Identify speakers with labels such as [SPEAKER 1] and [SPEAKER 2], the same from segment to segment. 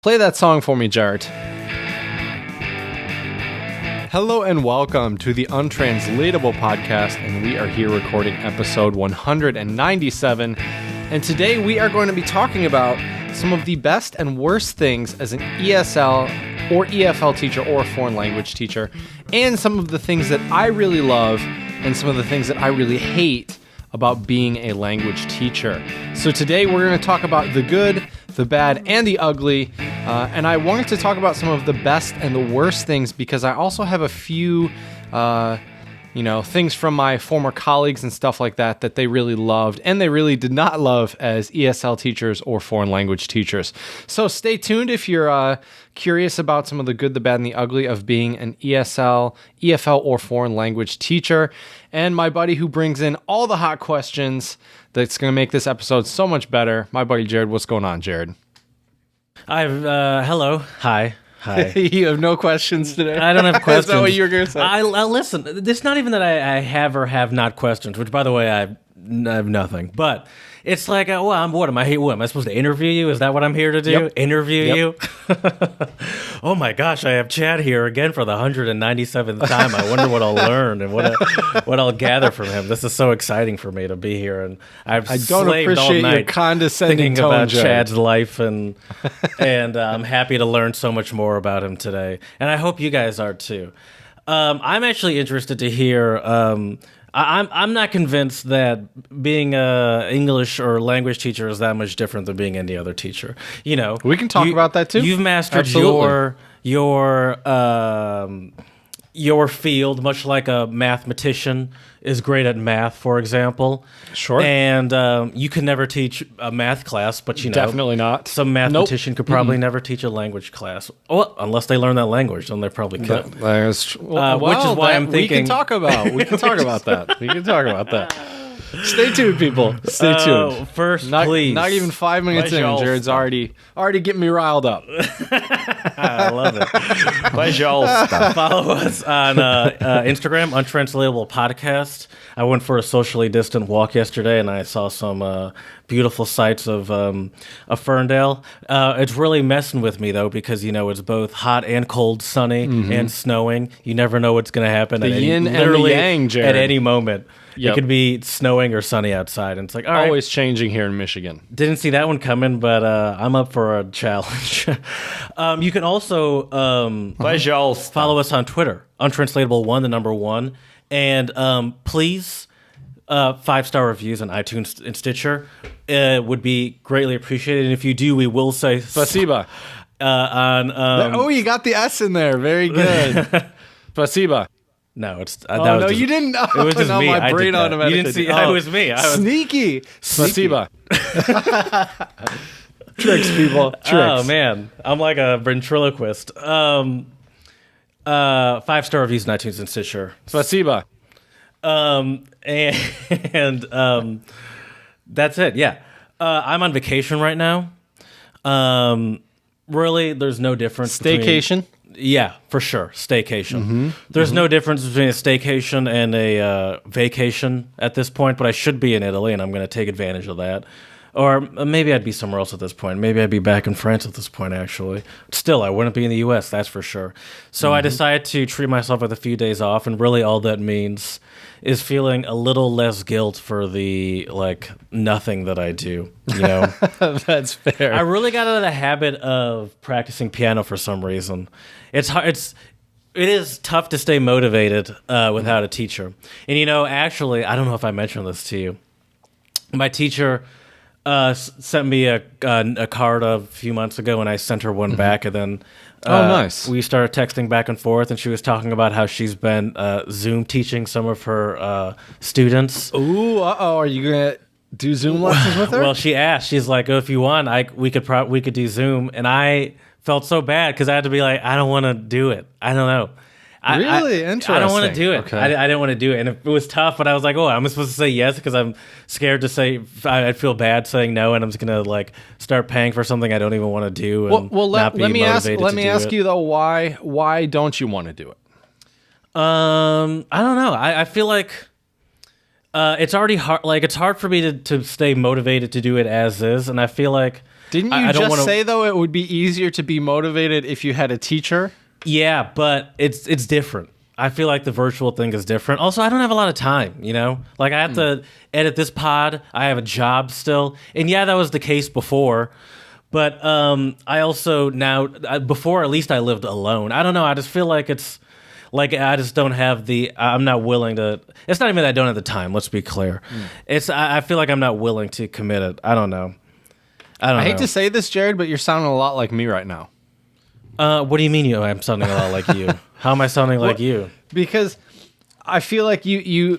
[SPEAKER 1] Play that song for me, Jared. Hello and welcome to the Untranslatable podcast, and we are here recording episode 197. And today we are going to be talking about some of the best and worst things as an ESL or EFL teacher or a foreign language teacher, and some of the things that I really love and some of the things that I really hate about being a language teacher. So today we're going to talk about the good, the bad, and the ugly. And I wanted to talk about some of the best and the worst things because I also have a few, things from my former colleagues and stuff like that that they really loved and they really did not love as ESL teachers or foreign language teachers. So stay tuned if you're curious about some of the good, the bad, and the ugly of being an ESL, EFL, or foreign language teacher. And my buddy who brings in all the hot questions that's going to make this episode so much better, my buddy Jared. What's going on, Jared?
[SPEAKER 2] Hello. Hi.
[SPEAKER 1] You have no questions today?
[SPEAKER 2] I don't have questions.
[SPEAKER 1] Is that what you were going to say?
[SPEAKER 2] I'll listen. It's not even that I have or have not questions, which, by the way, I have nothing. But it's like, what am I supposed to interview you? Is that what I'm here to do?
[SPEAKER 1] Yep.
[SPEAKER 2] Interview you? Oh my gosh, I have Chad here again for the 197th time. I wonder what I'll learn and what I'll gather from him. This is so exciting for me to be here, and I don't
[SPEAKER 1] appreciate your condescending
[SPEAKER 2] thinking
[SPEAKER 1] tone,
[SPEAKER 2] about
[SPEAKER 1] Jared.
[SPEAKER 2] Chad's life, and I'm happy to learn so much more about him today, and I hope you guys are too. I'm actually interested to hear. I'm not convinced that being a English or language teacher is that much different than being any other teacher. You know,
[SPEAKER 1] we can talk about that too.
[SPEAKER 2] You've mastered
[SPEAKER 1] Absolutely.
[SPEAKER 2] your field, much like a mathematician is great at math, for example.
[SPEAKER 1] Sure.
[SPEAKER 2] And you can never teach a math class, but
[SPEAKER 1] Definitely not.
[SPEAKER 2] Some mathematician could probably never teach a language class. Well, unless they learn that language, then they probably could.
[SPEAKER 1] Which is why I'm thinking we can talk about that. We can talk about that. Stay tuned, people. Stay tuned.
[SPEAKER 2] First,
[SPEAKER 1] not
[SPEAKER 2] please.
[SPEAKER 1] Not even 5 minutes in, Jared's already getting me riled up.
[SPEAKER 2] I love it. Follow us on Instagram, Untranslatable Podcast. I went for a socially distant walk yesterday, and I saw some beautiful sights of Ferndale. It's really messing with me, though, because, it's both hot and cold, sunny and snowing. You never know what's going to happen.
[SPEAKER 1] The yin and the yang, Jared.
[SPEAKER 2] At any moment.
[SPEAKER 1] Yep.
[SPEAKER 2] It could be snowing or sunny outside, and it's like, all right.
[SPEAKER 1] Always changing here in Michigan.
[SPEAKER 2] Didn't see that one coming, but I'm up for a challenge. You can also follow us on Twitter, Untranslatable1, the number 1, and please 5-star reviews on iTunes and Stitcher would be greatly appreciated. And if you do, we will say
[SPEAKER 1] Spasiba.
[SPEAKER 2] You
[SPEAKER 1] got the S in there. Very good. Spasiba.
[SPEAKER 2] No, it's
[SPEAKER 1] you didn't.
[SPEAKER 2] It was just me.
[SPEAKER 1] My brain automatically.
[SPEAKER 2] You didn't see. It was me.
[SPEAKER 1] Sneaky. Spasiba. Tricks, people. Tricks.
[SPEAKER 2] Oh man, I'm like a ventriloquist. 5-star reviews on iTunes and Stitcher.
[SPEAKER 1] Spasiba.
[SPEAKER 2] And that's it. Yeah, I'm on vacation right now. Really, there's no difference.
[SPEAKER 1] Staycation.
[SPEAKER 2] Yeah, for sure. Staycation. There's no difference between a staycation and a vacation at this point, but I should be in Italy, and I'm going to take advantage of that. Or maybe I'd be somewhere else at this point. Maybe I'd be back in France at this point, actually. Still, I wouldn't be in the U.S., that's for sure. So I decided to treat myself with a few days off, and really all that means is feeling a little less guilt for the, nothing that I do,
[SPEAKER 1] That's fair.
[SPEAKER 2] I really got out of the habit of practicing piano for some reason. It's hard. It is tough to stay motivated without a teacher. And actually, I don't know if I mentioned this to you. My teacher sent me a card a few months ago, and I sent her one back, and then
[SPEAKER 1] nice.
[SPEAKER 2] We started texting back and forth, and she was talking about how she's been Zoom teaching some of her students.
[SPEAKER 1] Ooh, are you gonna do Zoom lessons with her?
[SPEAKER 2] Well, she asked. She's like, "Oh, if you want, we could do Zoom," and I felt so bad because I had to be like, I don't want to do it. I don't know.
[SPEAKER 1] Really interesting.
[SPEAKER 2] I don't want to do it.
[SPEAKER 1] Okay.
[SPEAKER 2] I didn't want to do it, and it was tough. But I was like, "Oh, I'm supposed to say yes because I'm scared to say. I'd feel bad saying no, and I'm just gonna start paying for something I don't even want to do." And
[SPEAKER 1] let me ask you though, why don't you want to do it?
[SPEAKER 2] I don't know. I feel like it's already hard. It's hard for me to stay motivated to do it as is, and I feel like
[SPEAKER 1] Didn't you just say, though, it would be easier to be motivated if you had a teacher?
[SPEAKER 2] Yeah, but it's different. I feel like the virtual thing is different. Also, I don't have a lot of time, you know? Like, I have to edit this pod. I have a job still. And yeah, that was the case before. But I also now, before at least I lived alone. I don't know. I just feel like it's, like, I just don't have I'm not willing to, it's not even that I don't have the time, let's be clear. I feel like I'm not willing to commit it. I don't know. I
[SPEAKER 1] hate to say this, Jared, but you're sounding a lot like me right now.
[SPEAKER 2] What do you mean I'm sounding a lot like you? How am I sounding like you?
[SPEAKER 1] Because I feel like you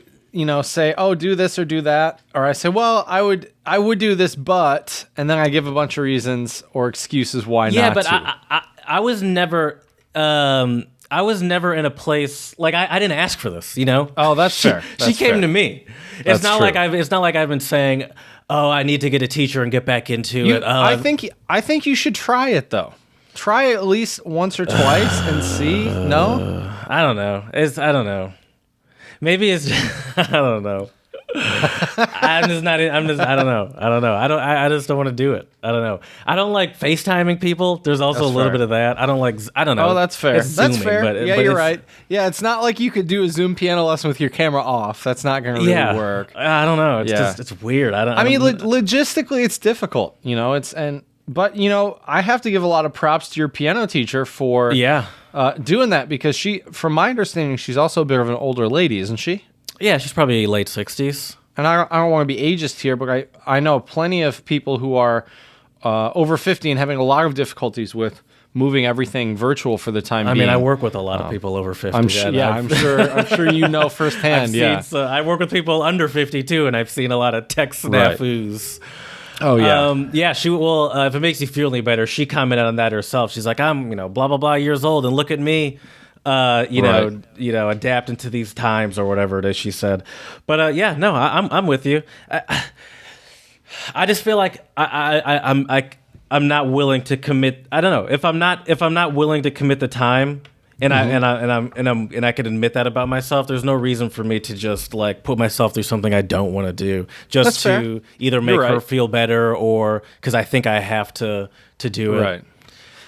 [SPEAKER 1] say, oh, do this or do that. Or I say, well, I would do this, but, and then I give a bunch of reasons or excuses why not to.
[SPEAKER 2] Yeah, but I was never, I was never in a place, like, I didn't ask for this, you know?
[SPEAKER 1] Oh, that's fair.
[SPEAKER 2] She came to me. It's not
[SPEAKER 1] true.
[SPEAKER 2] like I've been saying, oh, I need to get a teacher and get back into it.
[SPEAKER 1] I think you should try it, though. Try at least once or twice and see. No?
[SPEAKER 2] I don't know. I don't know. Maybe it's I don't know. I don't know. I just don't want to do it. I don't know. I don't like FaceTiming people. There's also a little bit of that. I don't know.
[SPEAKER 1] Oh, that's fair.
[SPEAKER 2] It's
[SPEAKER 1] That's
[SPEAKER 2] Zooming,
[SPEAKER 1] fair.
[SPEAKER 2] But,
[SPEAKER 1] Yeah,
[SPEAKER 2] but
[SPEAKER 1] you're right. Yeah, it's not like you could do a Zoom piano lesson with your camera off. That's not going to really work.
[SPEAKER 2] I don't know. It's just, it's weird.
[SPEAKER 1] I mean, logistically, it's difficult. You know, but you know, I have to give a lot of props to your piano teacher for doing that, because from my understanding, she's also a bit of an older lady, isn't she?
[SPEAKER 2] Yeah, she's probably late 60s.
[SPEAKER 1] And I don't want to be ageist here, but I know plenty of people who are over 50 and having a lot of difficulties with moving everything virtual for the time being.
[SPEAKER 2] I mean, I work with a lot of people over 50.
[SPEAKER 1] I'm sure you know firsthand.
[SPEAKER 2] I work with people under 50 too, and I've seen a lot of tech snafus.
[SPEAKER 1] Right. Oh yeah,
[SPEAKER 2] She will. If it makes you feel any better, she commented on that herself. She's like, I'm, blah blah blah years old, and look at me, adapting to these times or whatever it is she said. But I'm with you. I just feel like I'm not willing to commit. I don't know if I'm not willing to commit the time. And I can admit that about myself. There's no reason for me to just like put myself through something I don't want to do just to either make her feel better or because I think I have to do it.
[SPEAKER 1] Right.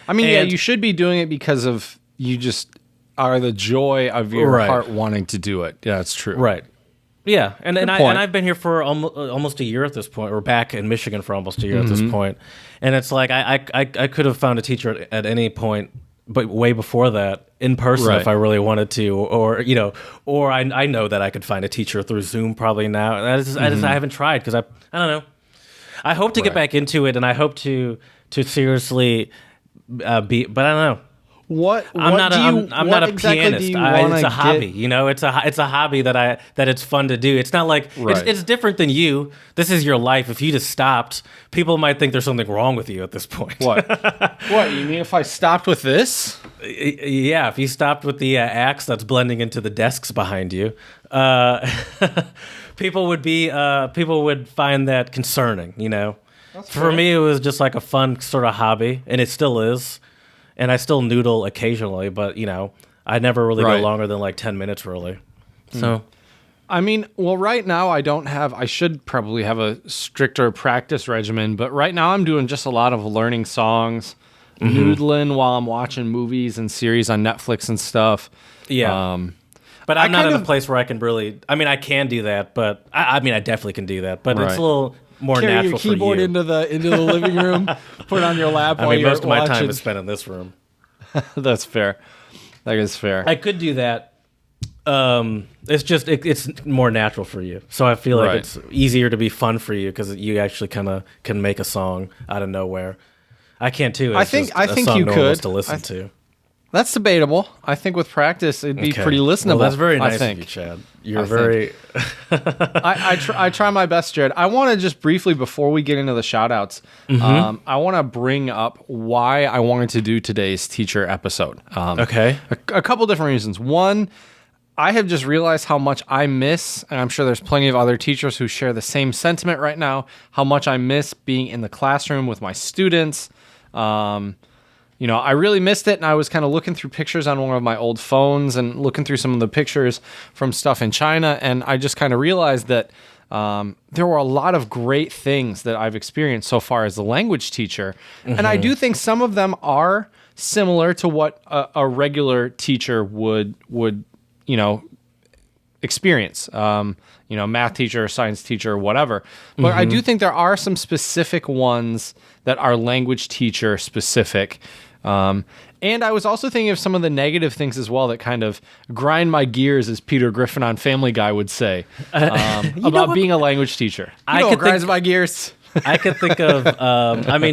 [SPEAKER 1] I mean, you should be doing it because of you just are the joy of your heart wanting to do it. Yeah, that's true.
[SPEAKER 2] Right. Yeah, and I've been here for almost a year at this point. We're back in Michigan for almost a year at this point, and it's like I could have found a teacher at any point. But way before that, in person, if I really wanted to, or I know that I could find a teacher through Zoom probably now. And I haven't tried because I don't know. I hope to get back into it, and I hope to seriously be. But I don't know. I'm not a pianist. It's a hobby, It's a hobby that it's fun to do. It's not like it's different than you. This is your life. If you just stopped, people might think there's something wrong with you at this point.
[SPEAKER 1] What? What you mean? If I stopped with this?
[SPEAKER 2] Yeah, if you stopped with the axe that's blending into the desks behind you, people would find that concerning. For me, it was just like a fun sort of hobby, and it still is. And I still noodle occasionally, but, I never really go longer than like 10 minutes, really. So,
[SPEAKER 1] I mean, well, right now I should probably have a stricter practice regimen, but right now I'm doing just a lot of learning songs, noodling while I'm watching movies and series on Netflix and stuff.
[SPEAKER 2] Yeah. But I'm not in a place where I can really, I can do that, but I definitely can do that, but it's a little more
[SPEAKER 1] Carry
[SPEAKER 2] natural
[SPEAKER 1] your keyboard
[SPEAKER 2] for you.
[SPEAKER 1] into the living room, put it on your lap while you're
[SPEAKER 2] most of my
[SPEAKER 1] watching.
[SPEAKER 2] time is spent in this room.
[SPEAKER 1] That's fair. That is fair.
[SPEAKER 2] I could do that. It's just it's more natural for you, so I feel like it's easier to be fun for you because you actually kind of can make a song out of nowhere. I can't too.
[SPEAKER 1] I think you could
[SPEAKER 2] to listen to.
[SPEAKER 1] That's debatable. I think with practice, it'd be pretty listenable.
[SPEAKER 2] Well, that's very nice of you, Chad. You're very...
[SPEAKER 1] I try my best, Jared. I want to just briefly, before we get into the shout-outs, I want to bring up why I wanted to do today's teacher episode.
[SPEAKER 2] Okay.
[SPEAKER 1] A couple different reasons. One, I have just realized how much I miss, and I'm sure there's plenty of other teachers who share the same sentiment right now, how much I miss being in the classroom with my students. I really missed it, and I was kind of looking through pictures on one of my old phones and looking through some of the pictures from stuff in China, and I just kind of realized that there were a lot of great things that I've experienced so far as a language teacher. And I do think some of them are similar to what a regular teacher would experience, math teacher, science teacher, whatever. But I do think there are some specific ones that are language teacher specific. And I was also thinking of some of the negative things as well that kind of grind my gears, as Peter Griffin on Family Guy would say, about being a language teacher. What grinds my gears?
[SPEAKER 2] I could think of,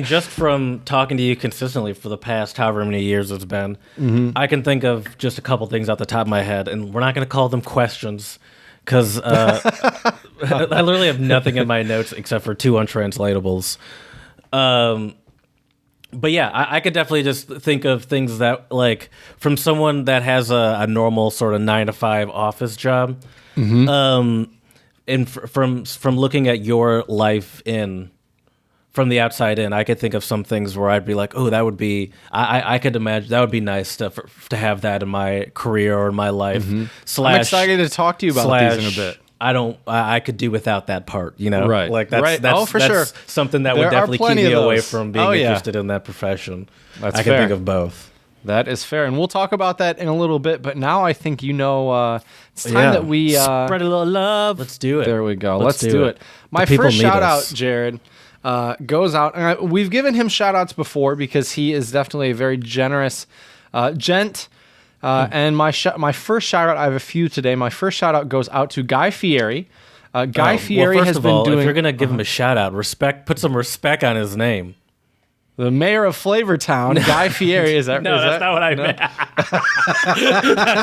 [SPEAKER 2] just from talking to you consistently for the past however many years it's been, I can think of just a couple things off the top of my head, and we're not going to call them questions, because I literally have nothing in my notes except for 2 untranslatables. But yeah, I could definitely just think of things that, like, from someone that has a normal sort of 9-to-5 office job, and from looking at your life from the outside in, I could think of some things where I'd be like, oh, that would be, I could imagine that would be nice to have that in my career or in my life.
[SPEAKER 1] I'm excited to talk to you about these in a bit.
[SPEAKER 2] I could do without that part,
[SPEAKER 1] Right.
[SPEAKER 2] Like that's
[SPEAKER 1] sure.
[SPEAKER 2] something that would definitely keep me away from being interested in that profession.
[SPEAKER 1] That's
[SPEAKER 2] I can think of both.
[SPEAKER 1] That is fair, and we'll talk about that in a little bit. But now I think it's time that we
[SPEAKER 2] spread a little love. Let's do it.
[SPEAKER 1] There we go. Let's do it. My first shout out, Jared, goes out, and we've given him shout outs before because he is definitely a very generous gent. And my first shout out, I have a few today. My first shout out goes out to Guy Fieri. Guy Fieri has been doing.
[SPEAKER 2] If you're gonna give him a shout out, put some respect on his name.
[SPEAKER 1] The mayor of Flavortown, Guy Fieri, is that?
[SPEAKER 2] No, that's not what I meant.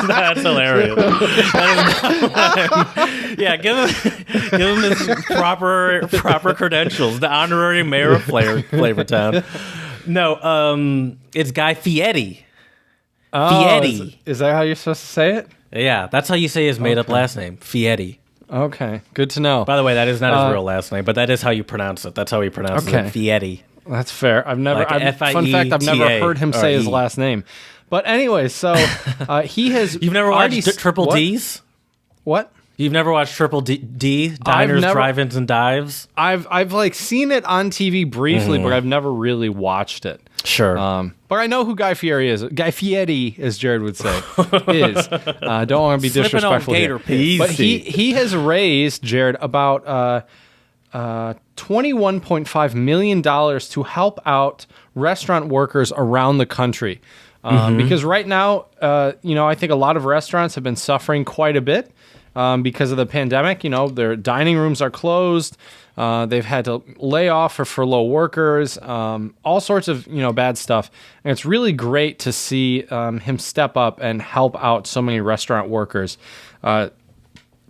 [SPEAKER 2] That's hilarious. Yeah, give him his proper credentials. The honorary mayor of Flavortown. No, it's Guy Fieri. Fieri.
[SPEAKER 1] Is that how you're supposed to say it?
[SPEAKER 2] Yeah, that's how you say his made-up last name, Fieri.
[SPEAKER 1] Okay, good to know.
[SPEAKER 2] By the way, that is not his real last name, but that is how you pronounce it. That's how he pronounces it, Fieri.
[SPEAKER 1] That's fair. Fun fact, I've never heard him say his last name. But anyway, so he has.
[SPEAKER 2] You've never watched Triple D's?
[SPEAKER 1] What?
[SPEAKER 2] You've never watched Triple D, Diners, Drive-Ins, and Dives?
[SPEAKER 1] I've like seen it on TV briefly, but I've never really watched it.
[SPEAKER 2] Sure.
[SPEAKER 1] But I know who Guy Fieri is. Guy Fieri, as Jared would say, is. Don't want to be disrespectful here. But he has raised, Jared, about $21.5 million to help out restaurant workers around the country. Because right now, I think a lot of restaurants have been suffering quite a bit because of the pandemic. Their dining rooms are closed. They've had to lay off or furlough workers, all sorts of, bad stuff. And it's really great to see him step up and help out so many restaurant workers.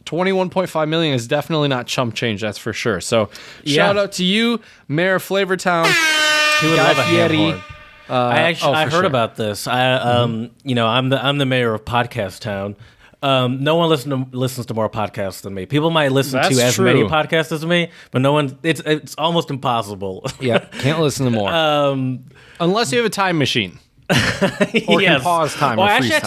[SPEAKER 1] $21.5 million is definitely not chump change, that's for sure. So shout out to you, Mayor of Flavortown.
[SPEAKER 2] He would love a ham horn. I heard
[SPEAKER 1] sure.
[SPEAKER 2] about this. I'm the mayor of Podcast Town. No one listens to more podcasts than me. People might listen to as many podcasts as me, but no one. It's almost impossible.
[SPEAKER 1] Yeah, can't listen to more unless you have a time machine. Or can pause time.
[SPEAKER 2] Well,
[SPEAKER 1] or
[SPEAKER 2] actually,
[SPEAKER 1] time.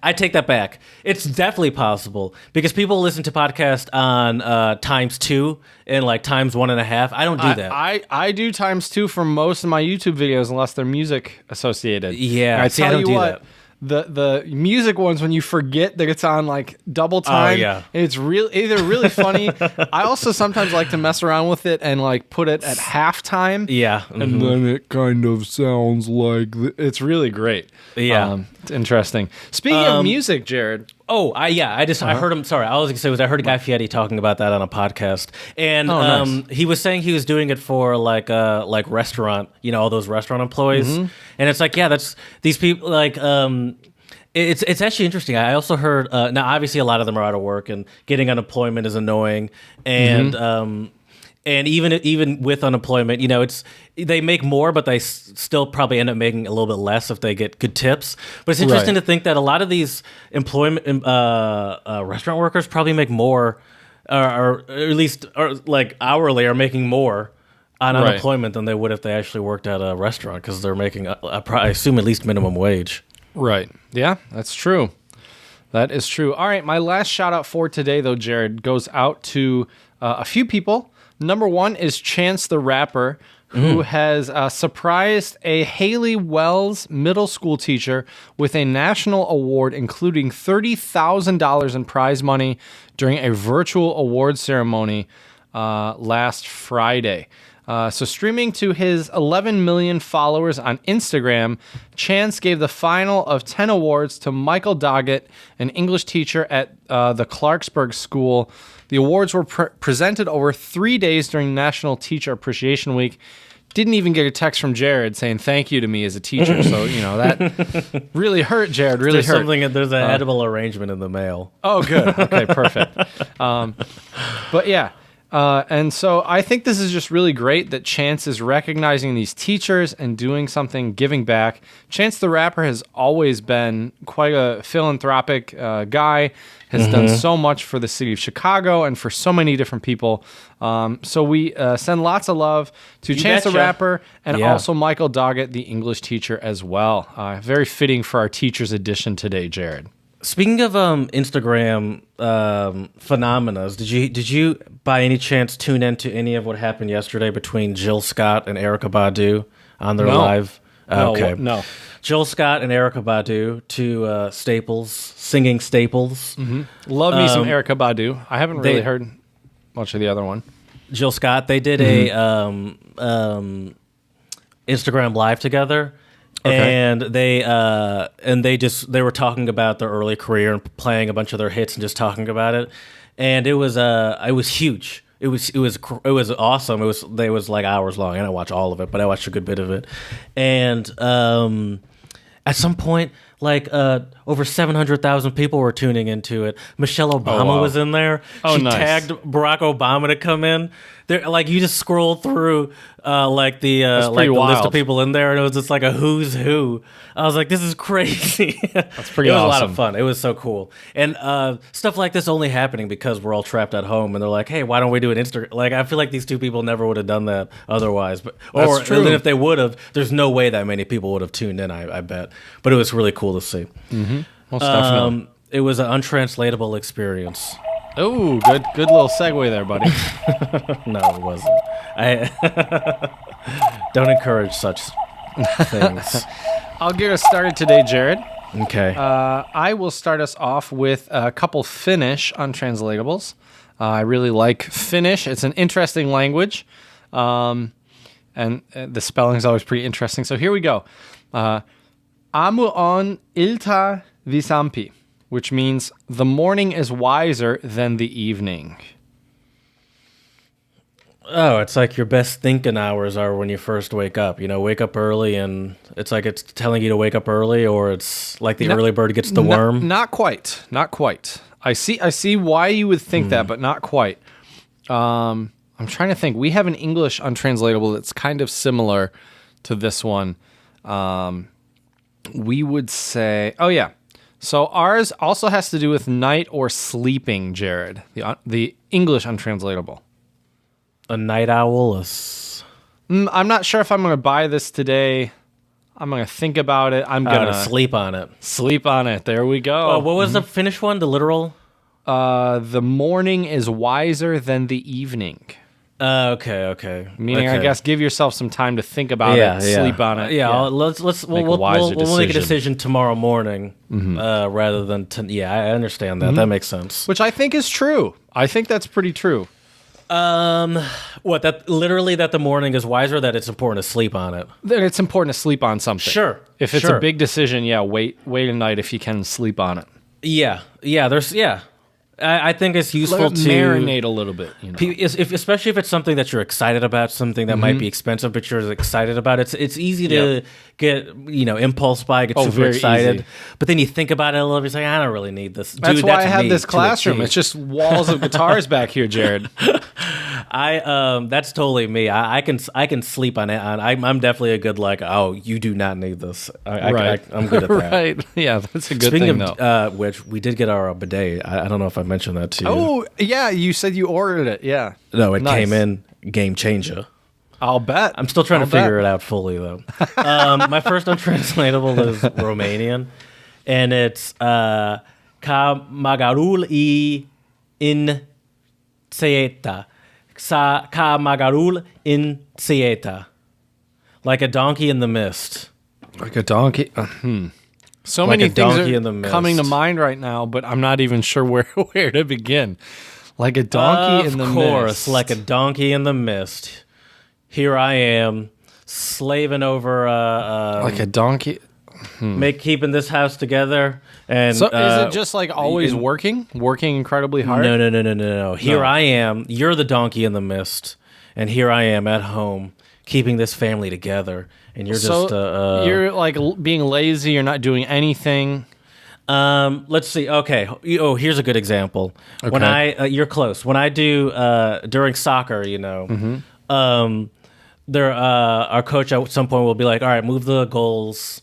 [SPEAKER 2] I take that back. It's definitely possible because people listen to podcasts on ×2 and like ×1.5. I don't do that.
[SPEAKER 1] I do ×2 for most of my YouTube videos unless they're music associated.
[SPEAKER 2] Yeah,
[SPEAKER 1] I don't do that. The music ones, when you forget that it's on like double time, it's either really funny. I also sometimes like to mess around with it and like put it at halftime.
[SPEAKER 2] Yeah,
[SPEAKER 1] and then it kind of sounds like it's really great.
[SPEAKER 2] Yeah,
[SPEAKER 1] it's interesting. Speaking of music, Jared.
[SPEAKER 2] I heard him. Sorry, all I was gonna say was I heard Guy Fieri talking about that on a podcast, and
[SPEAKER 1] nice.
[SPEAKER 2] He was saying he was doing it for like restaurant, all those restaurant employees, and it's like that's these people like. It's actually interesting. I also heard now obviously a lot of them are out of work and getting unemployment is annoying, and and even with unemployment, they make more, but they still probably end up making a little bit less if they get good tips. But it's interesting to think that a lot of these restaurant workers probably make more, or at least like hourly are making more on unemployment than they would if they actually worked at a restaurant because they're making, I assume, at least minimum wage.
[SPEAKER 1] Right. Yeah, that's true. That is true. All right, my last shout out for today, though, Jared, goes out to a few people. Number one is Chance the Rapper, who has surprised a Haley Wells middle school teacher with a national award, including $30,000 in prize money during a virtual award ceremony last Friday. So streaming to his 11 million followers on Instagram, Chance gave the final of 10 awards to Michael Doggett, an English teacher at the Clarksburg School. The awards were presented over 3 days during National Teacher Appreciation Week. Didn't even get a text from Jared saying thank you to me as a teacher. So, that really hurt, Jared. Really hurt.
[SPEAKER 2] There's an edible arrangement in the mail.
[SPEAKER 1] Oh, good. Okay, perfect. But yeah. And so I think this is just really great that Chance is recognizing these teachers and doing something, giving back. Chance the Rapper has always been quite a philanthropic guy, has done so much for the city of Chicago and for so many different people. So we send lots of love to Chance the Rapper and also Michael Doggett, the English teacher as well. Very fitting for our teachers edition today, Jared.
[SPEAKER 2] Speaking of Instagram phenomena, did you by any chance tune into any of what happened yesterday between Jill Scott and Erykah Badu on their live?
[SPEAKER 1] No.
[SPEAKER 2] Jill Scott and Erykah Badu, two staples, singing staples.
[SPEAKER 1] Love me some Erykah Badu. I haven't really heard much of the other one.
[SPEAKER 2] Jill Scott, they did a Instagram live together. Okay. And they were talking about their early career and playing a bunch of their hits and just talking about it, and it was huge. It was awesome. It was like hours long. I didn't watch all of it, but I watched a good bit of it. And at some point, like over 700,000 people were tuning into it. Michelle Obama was in there. She tagged Barack Obama to come in. There, like you just scroll through the list of people in there, and it was just like a who's who. I was like, this is crazy.
[SPEAKER 1] That's pretty awesome. It
[SPEAKER 2] was a lot of fun. It was so cool. And stuff like this only happening because we're all trapped at home, and they're like, hey, why don't we do an Instagram? Like, I feel like these two people never would have done that otherwise. Or even if they would have, there's no way that many people would have tuned in, I bet. But it was really cool to see.
[SPEAKER 1] Most definitely.
[SPEAKER 2] It was an untranslatable experience.
[SPEAKER 1] Oh, good little segue there, buddy.
[SPEAKER 2] No, it wasn't. I don't encourage such things.
[SPEAKER 1] I'll get us started today, Jared.
[SPEAKER 2] Okay.
[SPEAKER 1] I will start us off with a couple Finnish untranslatables. I really like Finnish. It's an interesting language, and the spelling is always pretty interesting. So here we go. Aamu on ilta viisampi, which means the morning is wiser than the evening.
[SPEAKER 2] Oh, it's like your best thinking hours are when you first wake up. Wake up early, and it's like it's telling you to wake up early, or it's like the early bird gets the worm.
[SPEAKER 1] Not quite. I see why you would think that, but not quite. I'm trying to think. We have an English untranslatable that's kind of similar to this one. We would say, so ours also has to do with night or sleeping, Jared. The English untranslatable.
[SPEAKER 2] A night owl?
[SPEAKER 1] I'm not sure if I'm going to buy this today. I'm going to think about it. I'm going to
[SPEAKER 2] sleep on it.
[SPEAKER 1] Sleep on it. There we go.
[SPEAKER 2] What was the Finnish one? The literal?
[SPEAKER 1] The morning is wiser than the evening.
[SPEAKER 2] Okay.
[SPEAKER 1] Meaning, I guess, give yourself some time to think about it, sleep on it.
[SPEAKER 2] Yeah. We'll make a decision tomorrow morning, rather than I understand that. That makes sense.
[SPEAKER 1] Which I think is true. I think that's pretty true.
[SPEAKER 2] That the morning is wiser, that it's important to sleep on it.
[SPEAKER 1] That it's important to sleep on something.
[SPEAKER 2] Sure.
[SPEAKER 1] If it's a big decision, wait a night if you can sleep on it.
[SPEAKER 2] Yeah. I think it's useful to
[SPEAKER 1] marinate a little bit.
[SPEAKER 2] Especially if it's something that you're excited about, something that might be expensive, but you're excited about. It's easy to get impulse buy, get super excited,
[SPEAKER 1] easy.
[SPEAKER 2] But then you think about it a little bit. You're like, I don't really need this.
[SPEAKER 1] That's why I have this classroom. It's just walls of guitars back here, Jared.
[SPEAKER 2] That's totally me. I can sleep on it. I'm definitely a good you do not need this. I'm good at that.
[SPEAKER 1] Right. Yeah, that's a good
[SPEAKER 2] thing.
[SPEAKER 1] Speaking
[SPEAKER 2] of which, we did get our bidet. I don't know if I mentioned that to you.
[SPEAKER 1] Oh yeah, you said you ordered it. Yeah.
[SPEAKER 2] No, it came in. Game changer.
[SPEAKER 1] I'll bet.
[SPEAKER 2] I'm still trying to figure it out fully though. My first untranslatable is Romanian, and it's Ka magarul I in Tseeta. sa ka magarul in sieta. Like a donkey in the mist.
[SPEAKER 1] Like a donkey. So
[SPEAKER 2] Like
[SPEAKER 1] many
[SPEAKER 2] a
[SPEAKER 1] things
[SPEAKER 2] donkey
[SPEAKER 1] are
[SPEAKER 2] in the mist.
[SPEAKER 1] coming to mind right now, but I'm not even sure where to begin. Like a donkey in the mist.
[SPEAKER 2] Of course, like a donkey in the mist. Here I am, slaving over.
[SPEAKER 1] Like a donkey.
[SPEAKER 2] Keeping this house together. And
[SPEAKER 1] So is it just like always working incredibly hard?
[SPEAKER 2] No. Here I am. You're the donkey in the mist, and here I am at home, keeping this family together. And you're just
[SPEAKER 1] you're like being lazy. You're not doing anything.
[SPEAKER 2] Let's see. Okay. Here's a good example. Okay. When you're close. When I do during soccer, our coach at some point will be like, "All right, move the goals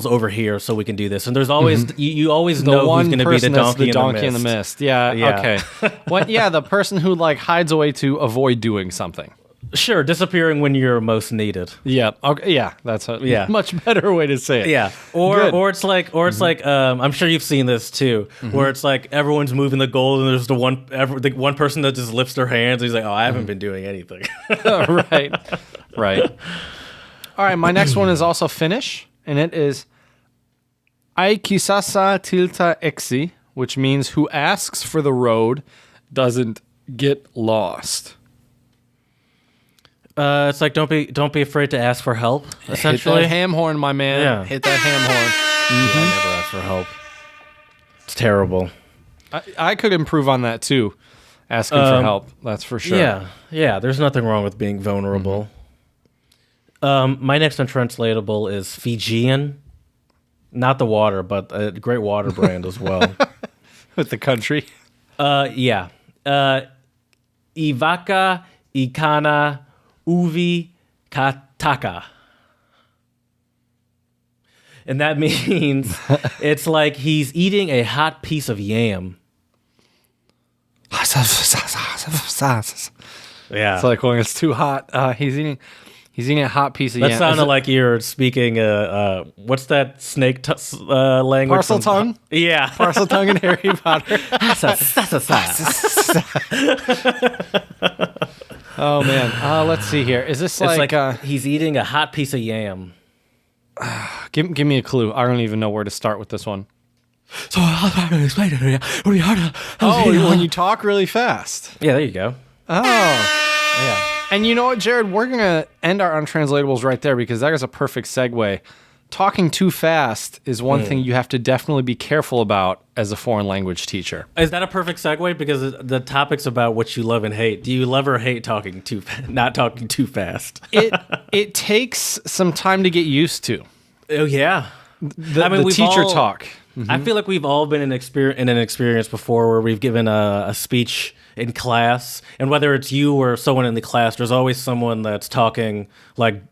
[SPEAKER 2] over here so we can do this." And there's always you always know who's going to be the donkey
[SPEAKER 1] in the mist. Yeah. Okay. The person who like hides away to avoid doing something.
[SPEAKER 2] Sure, disappearing when you're most needed.
[SPEAKER 1] Yeah. Okay. Yeah. That's a much better way to say it.
[SPEAKER 2] Yeah. Or it's like I'm sure you've seen this too, where it's like everyone's moving the goal and there's the one person that just lifts their hands and he's like, "Oh, I haven't been doing anything."
[SPEAKER 1] Right. All right. My next one is also Finnish, and it is "Ai kisassa tilta eksi," which means "who asks for the road doesn't get lost."
[SPEAKER 2] It's like don't be afraid to ask for help. Essentially,
[SPEAKER 1] hit that ham horn, my man.
[SPEAKER 2] Yeah.
[SPEAKER 1] Hit that ham horn.
[SPEAKER 2] Yeah, I never ask for help. It's terrible.
[SPEAKER 1] I could improve on that too. Asking for help, that's for sure.
[SPEAKER 2] Yeah. There's nothing wrong with being vulnerable. My next untranslatable is Fijian. Not the water, but a great water brand as well.
[SPEAKER 1] With the country.
[SPEAKER 2] Yeah. Ivaka Ikana Uvi Kataka. And that means it's like he's eating a hot piece of yam. Yeah.
[SPEAKER 1] It's like when it's too hot, he's eating a hot piece of yam.
[SPEAKER 2] That sounded like you're speaking, what's that snake language?
[SPEAKER 1] Parcel tongue?
[SPEAKER 2] Yeah.
[SPEAKER 1] Parcel tongue in Harry Potter. Oh, man. Let's see here. Is this
[SPEAKER 2] it's like he's eating a hot piece of yam.
[SPEAKER 1] Give me a clue. I don't even know where to start with this one.
[SPEAKER 2] So I'll try to explain it.
[SPEAKER 1] When you talk really fast.
[SPEAKER 2] Yeah, there you go.
[SPEAKER 1] Oh.
[SPEAKER 2] Yeah.
[SPEAKER 1] And you know what, Jared? We're going to end our untranslatables right there because that is a perfect segue. Talking too fast is one thing you have to definitely be careful about as a foreign language teacher.
[SPEAKER 2] Is that a perfect segue? Because the topic's about what you love and hate. Do you love or hate not talking too fast?
[SPEAKER 1] It takes some time to get used to.
[SPEAKER 2] Oh, yeah.
[SPEAKER 1] The teacher talk.
[SPEAKER 2] Mm-hmm. I feel like we've all been in an experience before where we've given a speech in class, and whether it's you or someone in the class, there's always someone that's talking like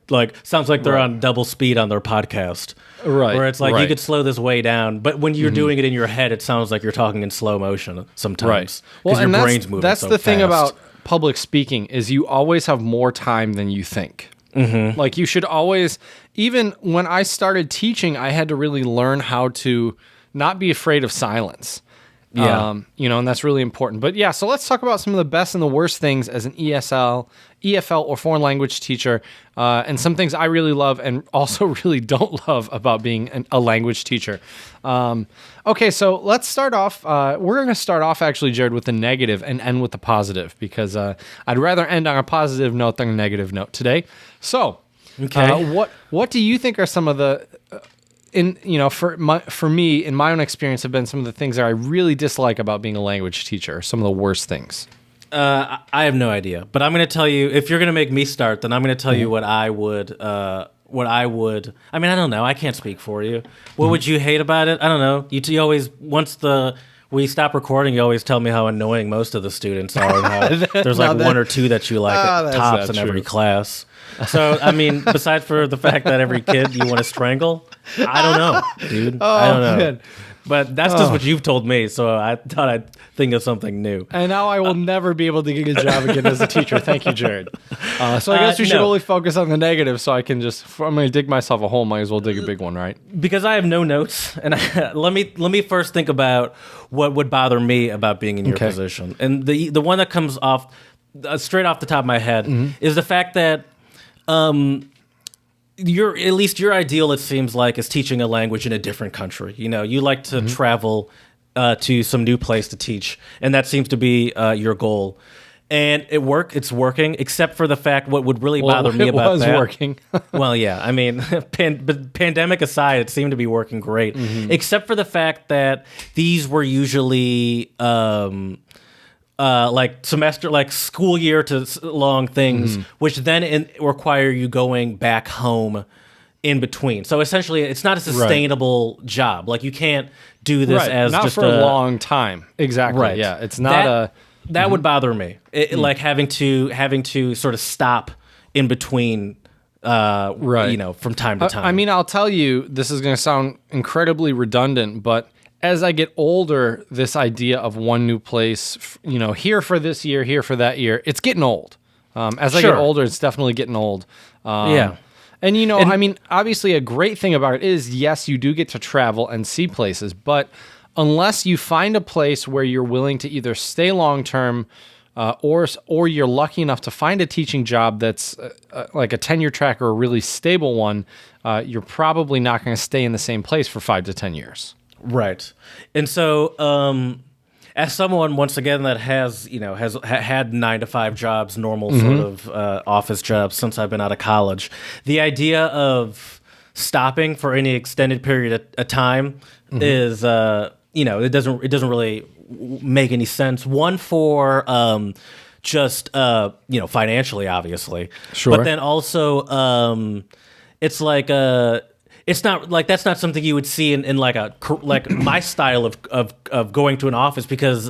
[SPEAKER 2] sounds like they're on double speed on their podcast.
[SPEAKER 1] Right.
[SPEAKER 2] Where it's like you could slow this way down, but when you're doing it in your head, it sounds like you're talking in slow motion sometimes.
[SPEAKER 1] Right.
[SPEAKER 2] Well, and your brain's moving
[SPEAKER 1] that's
[SPEAKER 2] so
[SPEAKER 1] the thing
[SPEAKER 2] fast.
[SPEAKER 1] about public speaking is you always have more time than you think. Mm-hmm. Like you should always, even when I started teaching, I had to really learn how to not be afraid of silence.
[SPEAKER 2] Yeah.
[SPEAKER 1] And that's really important. But yeah, so let's talk about some of the best and the worst things as an EFL, or foreign language teacher, and some things I really love and also really don't love about being a language teacher. Okay, so let's start off. We're going to start off actually, Jared, with the negative and end with the positive because I'd rather end on a positive note than a negative note today. So, what do you think are some of the for me, in my own experience, have been some of the things that I really dislike about being a language teacher, some of the worst things?
[SPEAKER 2] I have no idea, but I'm going to tell you, if you're going to make me start, then I'm going to tell you what I would, I mean, I don't know. I can't speak for you. What would you hate about it? I don't know. You always, once we stop recording, you always tell me how annoying most of the students are and how there's like one or two that you like at tops in every class. So, I mean, besides for the fact that every kid you want to strangle, I don't know, dude. I don't know.
[SPEAKER 1] Man.
[SPEAKER 2] But that's just what you've told me, so I thought I'd think of something new.
[SPEAKER 1] And now I will never be able to get a job again as a teacher. Thank you, Jared. So I guess we should only focus on the negative, so I can just, if I'm going to dig myself a hole, might as well dig a big one, right?
[SPEAKER 2] Because I have no notes, and let me first think about what would bother me about being in your position. And the one that comes off straight off the top of my head is the fact that at least your ideal, it seems like, is teaching a language in a different country. You know, you like to travel to some new place to teach, and that seems to be your goal. And it's working, except for the fact what would really bother me about that.
[SPEAKER 1] It was working.
[SPEAKER 2] Well, yeah, I mean, pandemic aside, it seemed to be working great, except for the fact that these were usually like school year to long things, which then require you going back home in between. So essentially, it's not a sustainable job. Like, you can't do this as
[SPEAKER 1] not
[SPEAKER 2] just
[SPEAKER 1] for a long time. Exactly.
[SPEAKER 2] Right.
[SPEAKER 1] Yeah, it's not
[SPEAKER 2] that would bother me. Like having to sort of stop in between. You know, from time to time.
[SPEAKER 1] I mean, I'll tell you, this is going to sound incredibly redundant, but as I get older, this idea of one new place, you know, here for this year, here for that year, it's getting old. As I get older, it's definitely getting old.
[SPEAKER 2] Yeah.
[SPEAKER 1] And, you know, I mean, obviously a great thing about it is, yes, you do get to travel and see places, but unless you find a place where you're willing to either stay long-term or you're lucky enough to find a teaching job that's like a tenure track or a really stable one, you're probably not going to stay in the same place for 5 to 10 years.
[SPEAKER 2] Right. And so, as someone, once again, that has had 9-to-5 jobs, normal sort of office jobs since I've been out of college, the idea of stopping for any extended period of time is, it doesn't really make any sense. One, for just financially, obviously,
[SPEAKER 1] sure,
[SPEAKER 2] but then also it's like it's not like that's not something you would see in like my style of going to an office, because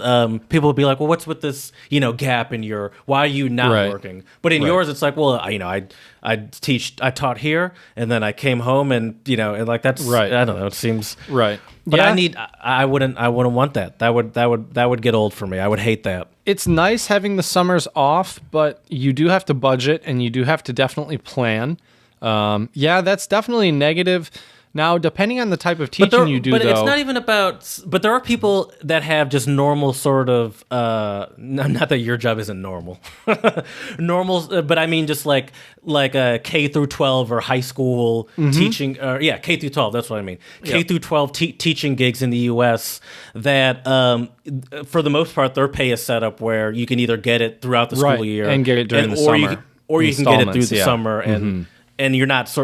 [SPEAKER 2] people would be like, well, what's with this gap in your, why are you not working? But in yours, it's like, well, I taught here, and then I came home, and and like that's
[SPEAKER 1] right.
[SPEAKER 2] I don't know, it seems
[SPEAKER 1] right.
[SPEAKER 2] But yeah. I wouldn't want that. That would get old for me. I would hate that.
[SPEAKER 1] It's nice having the summers off, but you do have to budget, and you do have to definitely plan. Yeah, that's definitely negative. Now, depending on the type of teaching you do,
[SPEAKER 2] but it's not even about. But there are people that have just normal sort of. Not that your job isn't normal, normal. But I mean, just like a K through 12 or high school teaching. K through 12. That's what I mean. K through 12 teaching gigs in the U.S. that, for the most part, their pay is set up where you can either get it throughout the school year
[SPEAKER 1] and get it during the summer,
[SPEAKER 2] or you can get it through the summer and. And you're not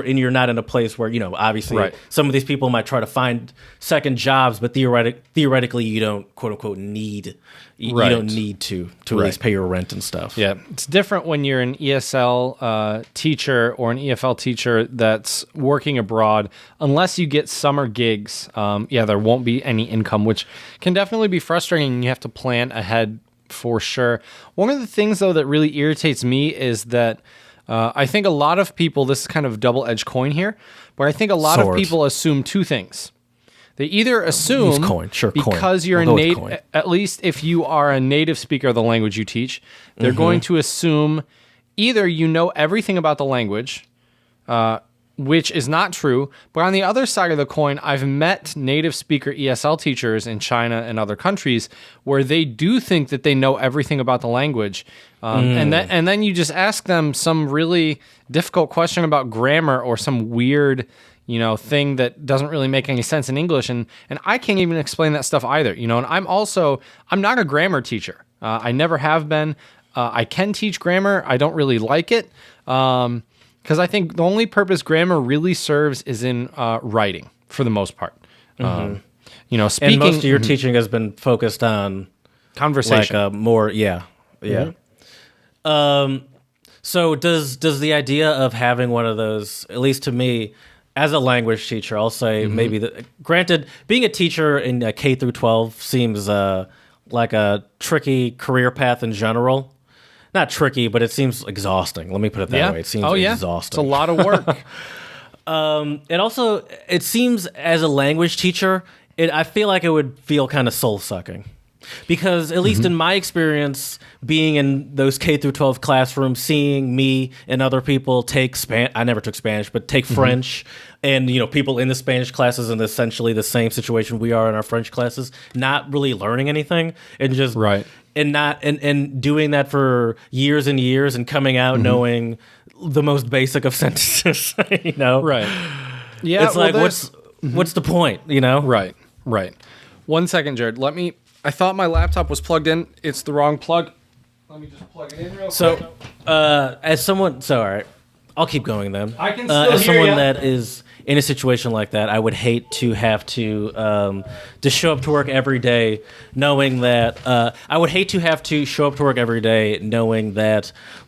[SPEAKER 2] in a place where obviously some of these people might try to find second jobs, but theoretically you don't quote unquote need you don't need to at least pay your rent and stuff.
[SPEAKER 1] Yeah, it's different when you're an ESL teacher or an EFL teacher that's working abroad. Unless you get summer gigs, there won't be any income, which can definitely be frustrating. You have to plan ahead for sure. One of the things though that really irritates me is that. I think a lot of people, this is kind of a double-edged coin here, but I think a lot of people assume two things. They either assume because you're a native, at least if you are a native speaker of the language you teach, they're going to assume either you know everything about the language, which is not true, but on the other side of the coin, I've met native speaker ESL teachers in China and other countries where they do think that they know everything about the language. And then you just ask them some really difficult question about grammar or some weird, thing that doesn't really make any sense in English. And I can't even explain that stuff either, and I'm not a grammar teacher. I never have been. I can teach grammar. I don't really like it. Because I think the only purpose grammar really serves is in writing, for the most part. Speaking.
[SPEAKER 2] And most of your teaching has been focused on
[SPEAKER 1] conversation.
[SPEAKER 2] So does the idea of having one of those, at least to me, as a language teacher, I'll say maybe that. Granted, being a teacher in K through 12 seems like a tricky career path in general. Not tricky, but it seems exhausting. Let me put it that way. It seems exhausting.
[SPEAKER 1] It's a lot of work.
[SPEAKER 2] It also, it seems as a language teacher, I feel like it would feel kind of soul sucking. Because at least in my experience, being in those K through 12 classrooms, seeing me and other people take I never took Spanish, but take French, and people in the Spanish classes in essentially the same situation we are in our French classes, not really learning anything, and just and doing that for years and years, and coming out knowing the most basic of sentences,
[SPEAKER 1] Right. Yeah.
[SPEAKER 2] It's like what's the point,
[SPEAKER 1] Right. 1 second, Jared. I thought my laptop was plugged in. It's the wrong plug. Let me just plug it in real quick.
[SPEAKER 2] All right, I'll keep going then.
[SPEAKER 1] I can still
[SPEAKER 2] as
[SPEAKER 1] hear
[SPEAKER 2] someone
[SPEAKER 1] ya.
[SPEAKER 2] that is in a situation like that, I would hate to have to show up to work every day knowing that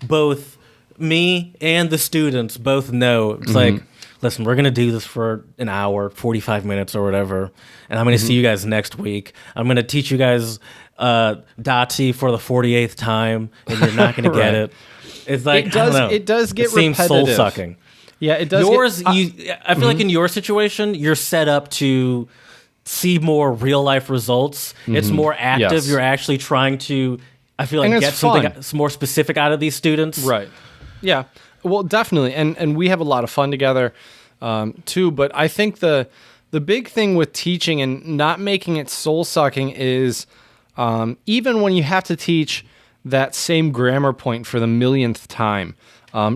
[SPEAKER 2] both me and the students both know it's like, listen, we're going to do this for an hour, 45 minutes or whatever, and I'm going to see you guys next week. I'm going to teach you guys Dati for the 48th time, and you're not going to get it. It's like,
[SPEAKER 1] It does-
[SPEAKER 2] I don't know.
[SPEAKER 1] it does get
[SPEAKER 2] It seems
[SPEAKER 1] repetitive.
[SPEAKER 2] soul-sucking.
[SPEAKER 1] Yeah, it does.
[SPEAKER 2] I feel like in your situation, you're set up to see more real-life results. It's more active.
[SPEAKER 1] Yes.
[SPEAKER 2] You're actually trying to, I feel
[SPEAKER 1] And
[SPEAKER 2] like,
[SPEAKER 1] it's
[SPEAKER 2] get something
[SPEAKER 1] fun.
[SPEAKER 2] more specific out of these students.
[SPEAKER 1] Right. Yeah. Well, definitely, and we have a lot of fun together too. But I think the big thing with teaching and not making it soul sucking is even when you have to teach that same grammar point for the millionth time,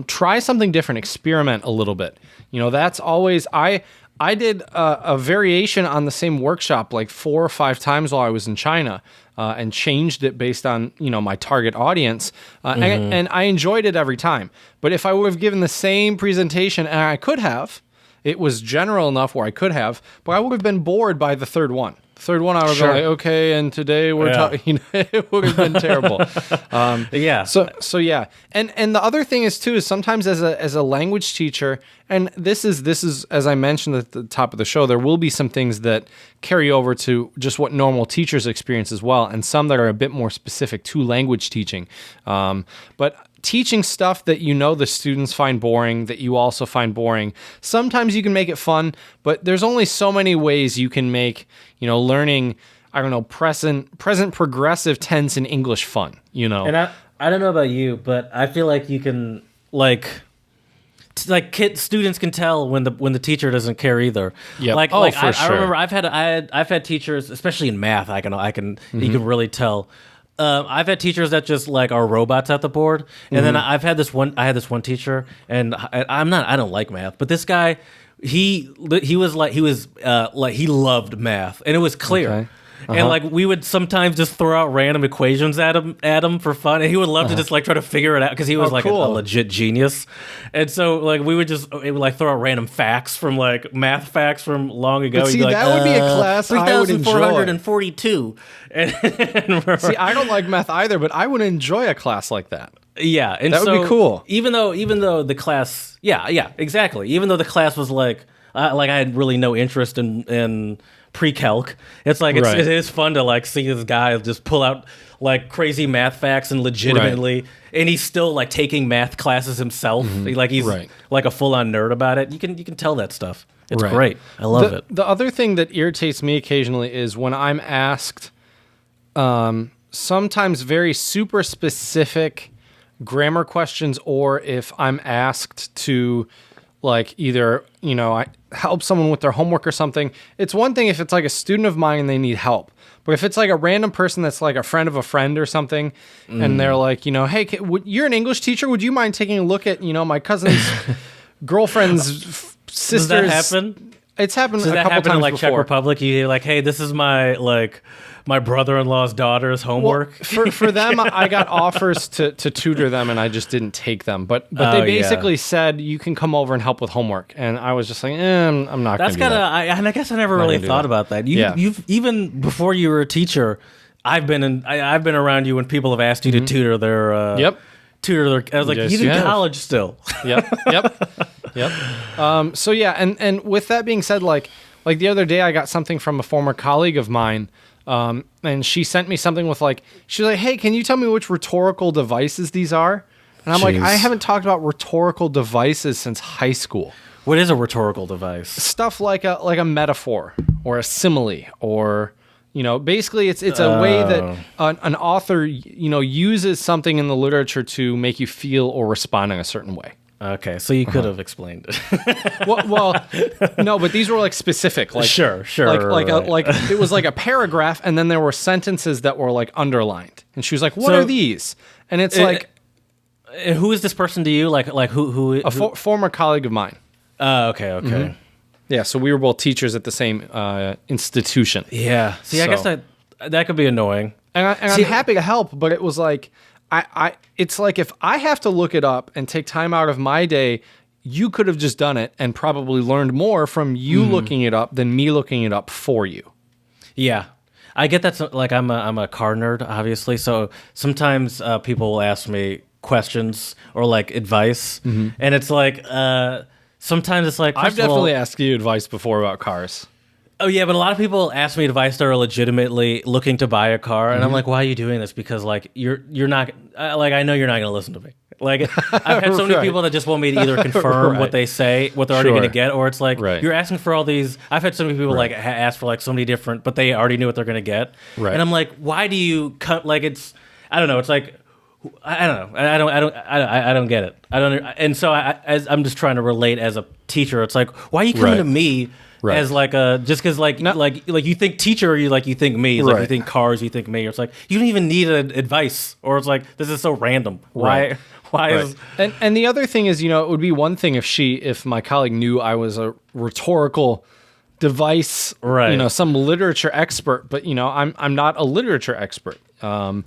[SPEAKER 1] try something different. Experiment a little bit. That's always I did a variation on the same workshop like 4 or 5 times while I was in China. And changed it based on my target audience, and I enjoyed it every time. But if I would have given the same presentation, and I could have, it was general enough where I could have, but I would have been bored by the third one. The third one, I would have been like, okay, and today we're talking. It would have been terrible.
[SPEAKER 2] Yeah.
[SPEAKER 1] So yeah, and the other thing is too is sometimes as a language teacher, and this is as I mentioned at the top of the show, there will be some things that carry over to just what normal teachers experience as well, and some that are a bit more specific to language teaching. But teaching stuff that the students find boring, that you also find boring, sometimes you can make it fun, but there's only so many ways you can make learning, I don't know, present progressive tense in English fun,
[SPEAKER 2] And I don't know about you, but I feel like you can students can tell when the teacher doesn't care either.
[SPEAKER 1] Yep.
[SPEAKER 2] I remember I've had teachers, especially in math, you can really tell. I've had teachers that just are robots at the board, and then I had this one teacher, and I don't like math, but this guy, he loved math, and it was clear.
[SPEAKER 1] Okay.
[SPEAKER 2] And we would sometimes just throw out random equations at him for fun, and he would love to just try to figure it out because he was
[SPEAKER 1] cool.
[SPEAKER 2] a legit genius. And so we would just throw out random facts from math facts from long ago.
[SPEAKER 1] But see,
[SPEAKER 2] He'd be
[SPEAKER 1] that would be a class I would enjoy.
[SPEAKER 2] 3,442.
[SPEAKER 1] See, I don't like math either, but I would enjoy a class like that.
[SPEAKER 2] Yeah, and
[SPEAKER 1] that would be cool.
[SPEAKER 2] Even though the class, yeah, exactly. Even though the class was I had really no interest in pre-calc. It's
[SPEAKER 1] Right.
[SPEAKER 2] it is fun to see this guy just pull out crazy math facts and legitimately, and he's still taking math classes himself. He's a full-on nerd about it. You can tell that stuff. It's great. I love it.
[SPEAKER 1] The other thing that irritates me occasionally is when I'm asked sometimes very super specific grammar questions, or if I'm asked to either I help someone with their homework or something. It's one thing if it's a student of mine and they need help, but if it's a random person that's a friend of a friend or something, and they're hey, you're an English teacher, would you mind taking a look at my cousin's girlfriend's sister's?
[SPEAKER 2] Does that happen?
[SPEAKER 1] It's happened
[SPEAKER 2] Does
[SPEAKER 1] a
[SPEAKER 2] that
[SPEAKER 1] couple
[SPEAKER 2] happen
[SPEAKER 1] times
[SPEAKER 2] in
[SPEAKER 1] before.
[SPEAKER 2] Czech Republic? You hey, this is my brother-in-law's daughter's homework.
[SPEAKER 1] Well, for them, I got offers to tutor them, and I just didn't take them. But they basically said you can come over and help with homework, and I was just like, I'm not.
[SPEAKER 2] That's
[SPEAKER 1] kind of.
[SPEAKER 2] I guess I never really thought about that. You've even before you were a teacher, I've been around you when people have asked you to tutor their. Tutor their. I was like,
[SPEAKER 1] Yes,
[SPEAKER 2] he's
[SPEAKER 1] you
[SPEAKER 2] in
[SPEAKER 1] have.
[SPEAKER 2] college still.
[SPEAKER 1] Yep. So yeah, and with that being said, like the other day, I got something from a former colleague of mine. And she sent me something with she's like, hey, can you tell me which rhetorical devices these are? And I'm like, I haven't talked about rhetorical devices since high school.
[SPEAKER 2] What is a rhetorical device?
[SPEAKER 1] Stuff like a metaphor or a simile, or basically it's a way that an author uses something in the literature to make you feel or respond in a certain way.
[SPEAKER 2] Okay, so you could have explained it.
[SPEAKER 1] well, no, but these were like specific. Like,
[SPEAKER 2] sure.
[SPEAKER 1] Like it was like a paragraph, and then there were sentences that were like underlined, and she was like, "What are these?" And it's like,
[SPEAKER 2] who is this person to you? Like who?
[SPEAKER 1] Former colleague of mine.
[SPEAKER 2] Okay. Mm-hmm.
[SPEAKER 1] Yeah, so we were both teachers at the same institution.
[SPEAKER 2] Yeah. See, I guess that could be annoying.
[SPEAKER 1] And I'm happy to help, but it was like, it's like if I have to look it up and take time out of my day, you could have just done it and probably learned more from you looking it up than me looking it up for you.
[SPEAKER 2] Yeah. I get that. Like, I'm a car nerd, obviously, so sometimes people will ask me questions or like advice, and it's like sometimes it's like,
[SPEAKER 1] I've definitely asked you advice before about cars.
[SPEAKER 2] Oh yeah, but a lot of people ask me advice that are legitimately looking to buy a car, and I'm like, "Why are you doing this?" Because like you're not like, I know you're not going to listen to me. Like, I've had so many people that just want me to either confirm what they say, what they're already going to get, or it's like you're asking for all these. I've had so many people like ask for like so many different, but they already knew what they're going to get, and I'm like, why do you cut? Like, it's, I don't know. It's like, I don't know. I don't get it. I don't. And so I'm just trying to relate as a teacher. It's like, why are you coming to me? Right. As like just because like you think teacher, or you think me, it's like you think cars, you think me, or it's like you don't even need advice, or it's like this is so random. Why is
[SPEAKER 1] and the other thing is, it would be one thing if my colleague knew I was a rhetorical device, some literature expert, but I'm not a literature expert, and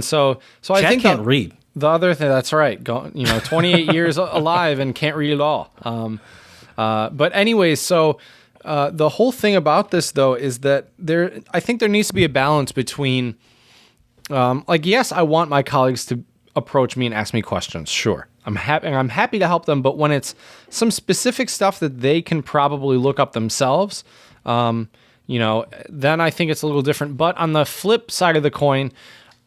[SPEAKER 1] so
[SPEAKER 2] Chad
[SPEAKER 1] I think
[SPEAKER 2] can't read.
[SPEAKER 1] The other thing, that's right, 28 years alive and can't read at all. But anyways, so. The whole thing about this, though, is that I think there needs to be a balance between, yes, I want my colleagues to approach me and ask me questions. Sure, I'm happy to help them, but when it's some specific stuff that they can probably look up themselves, then I think it's a little different. But on the flip side of the coin,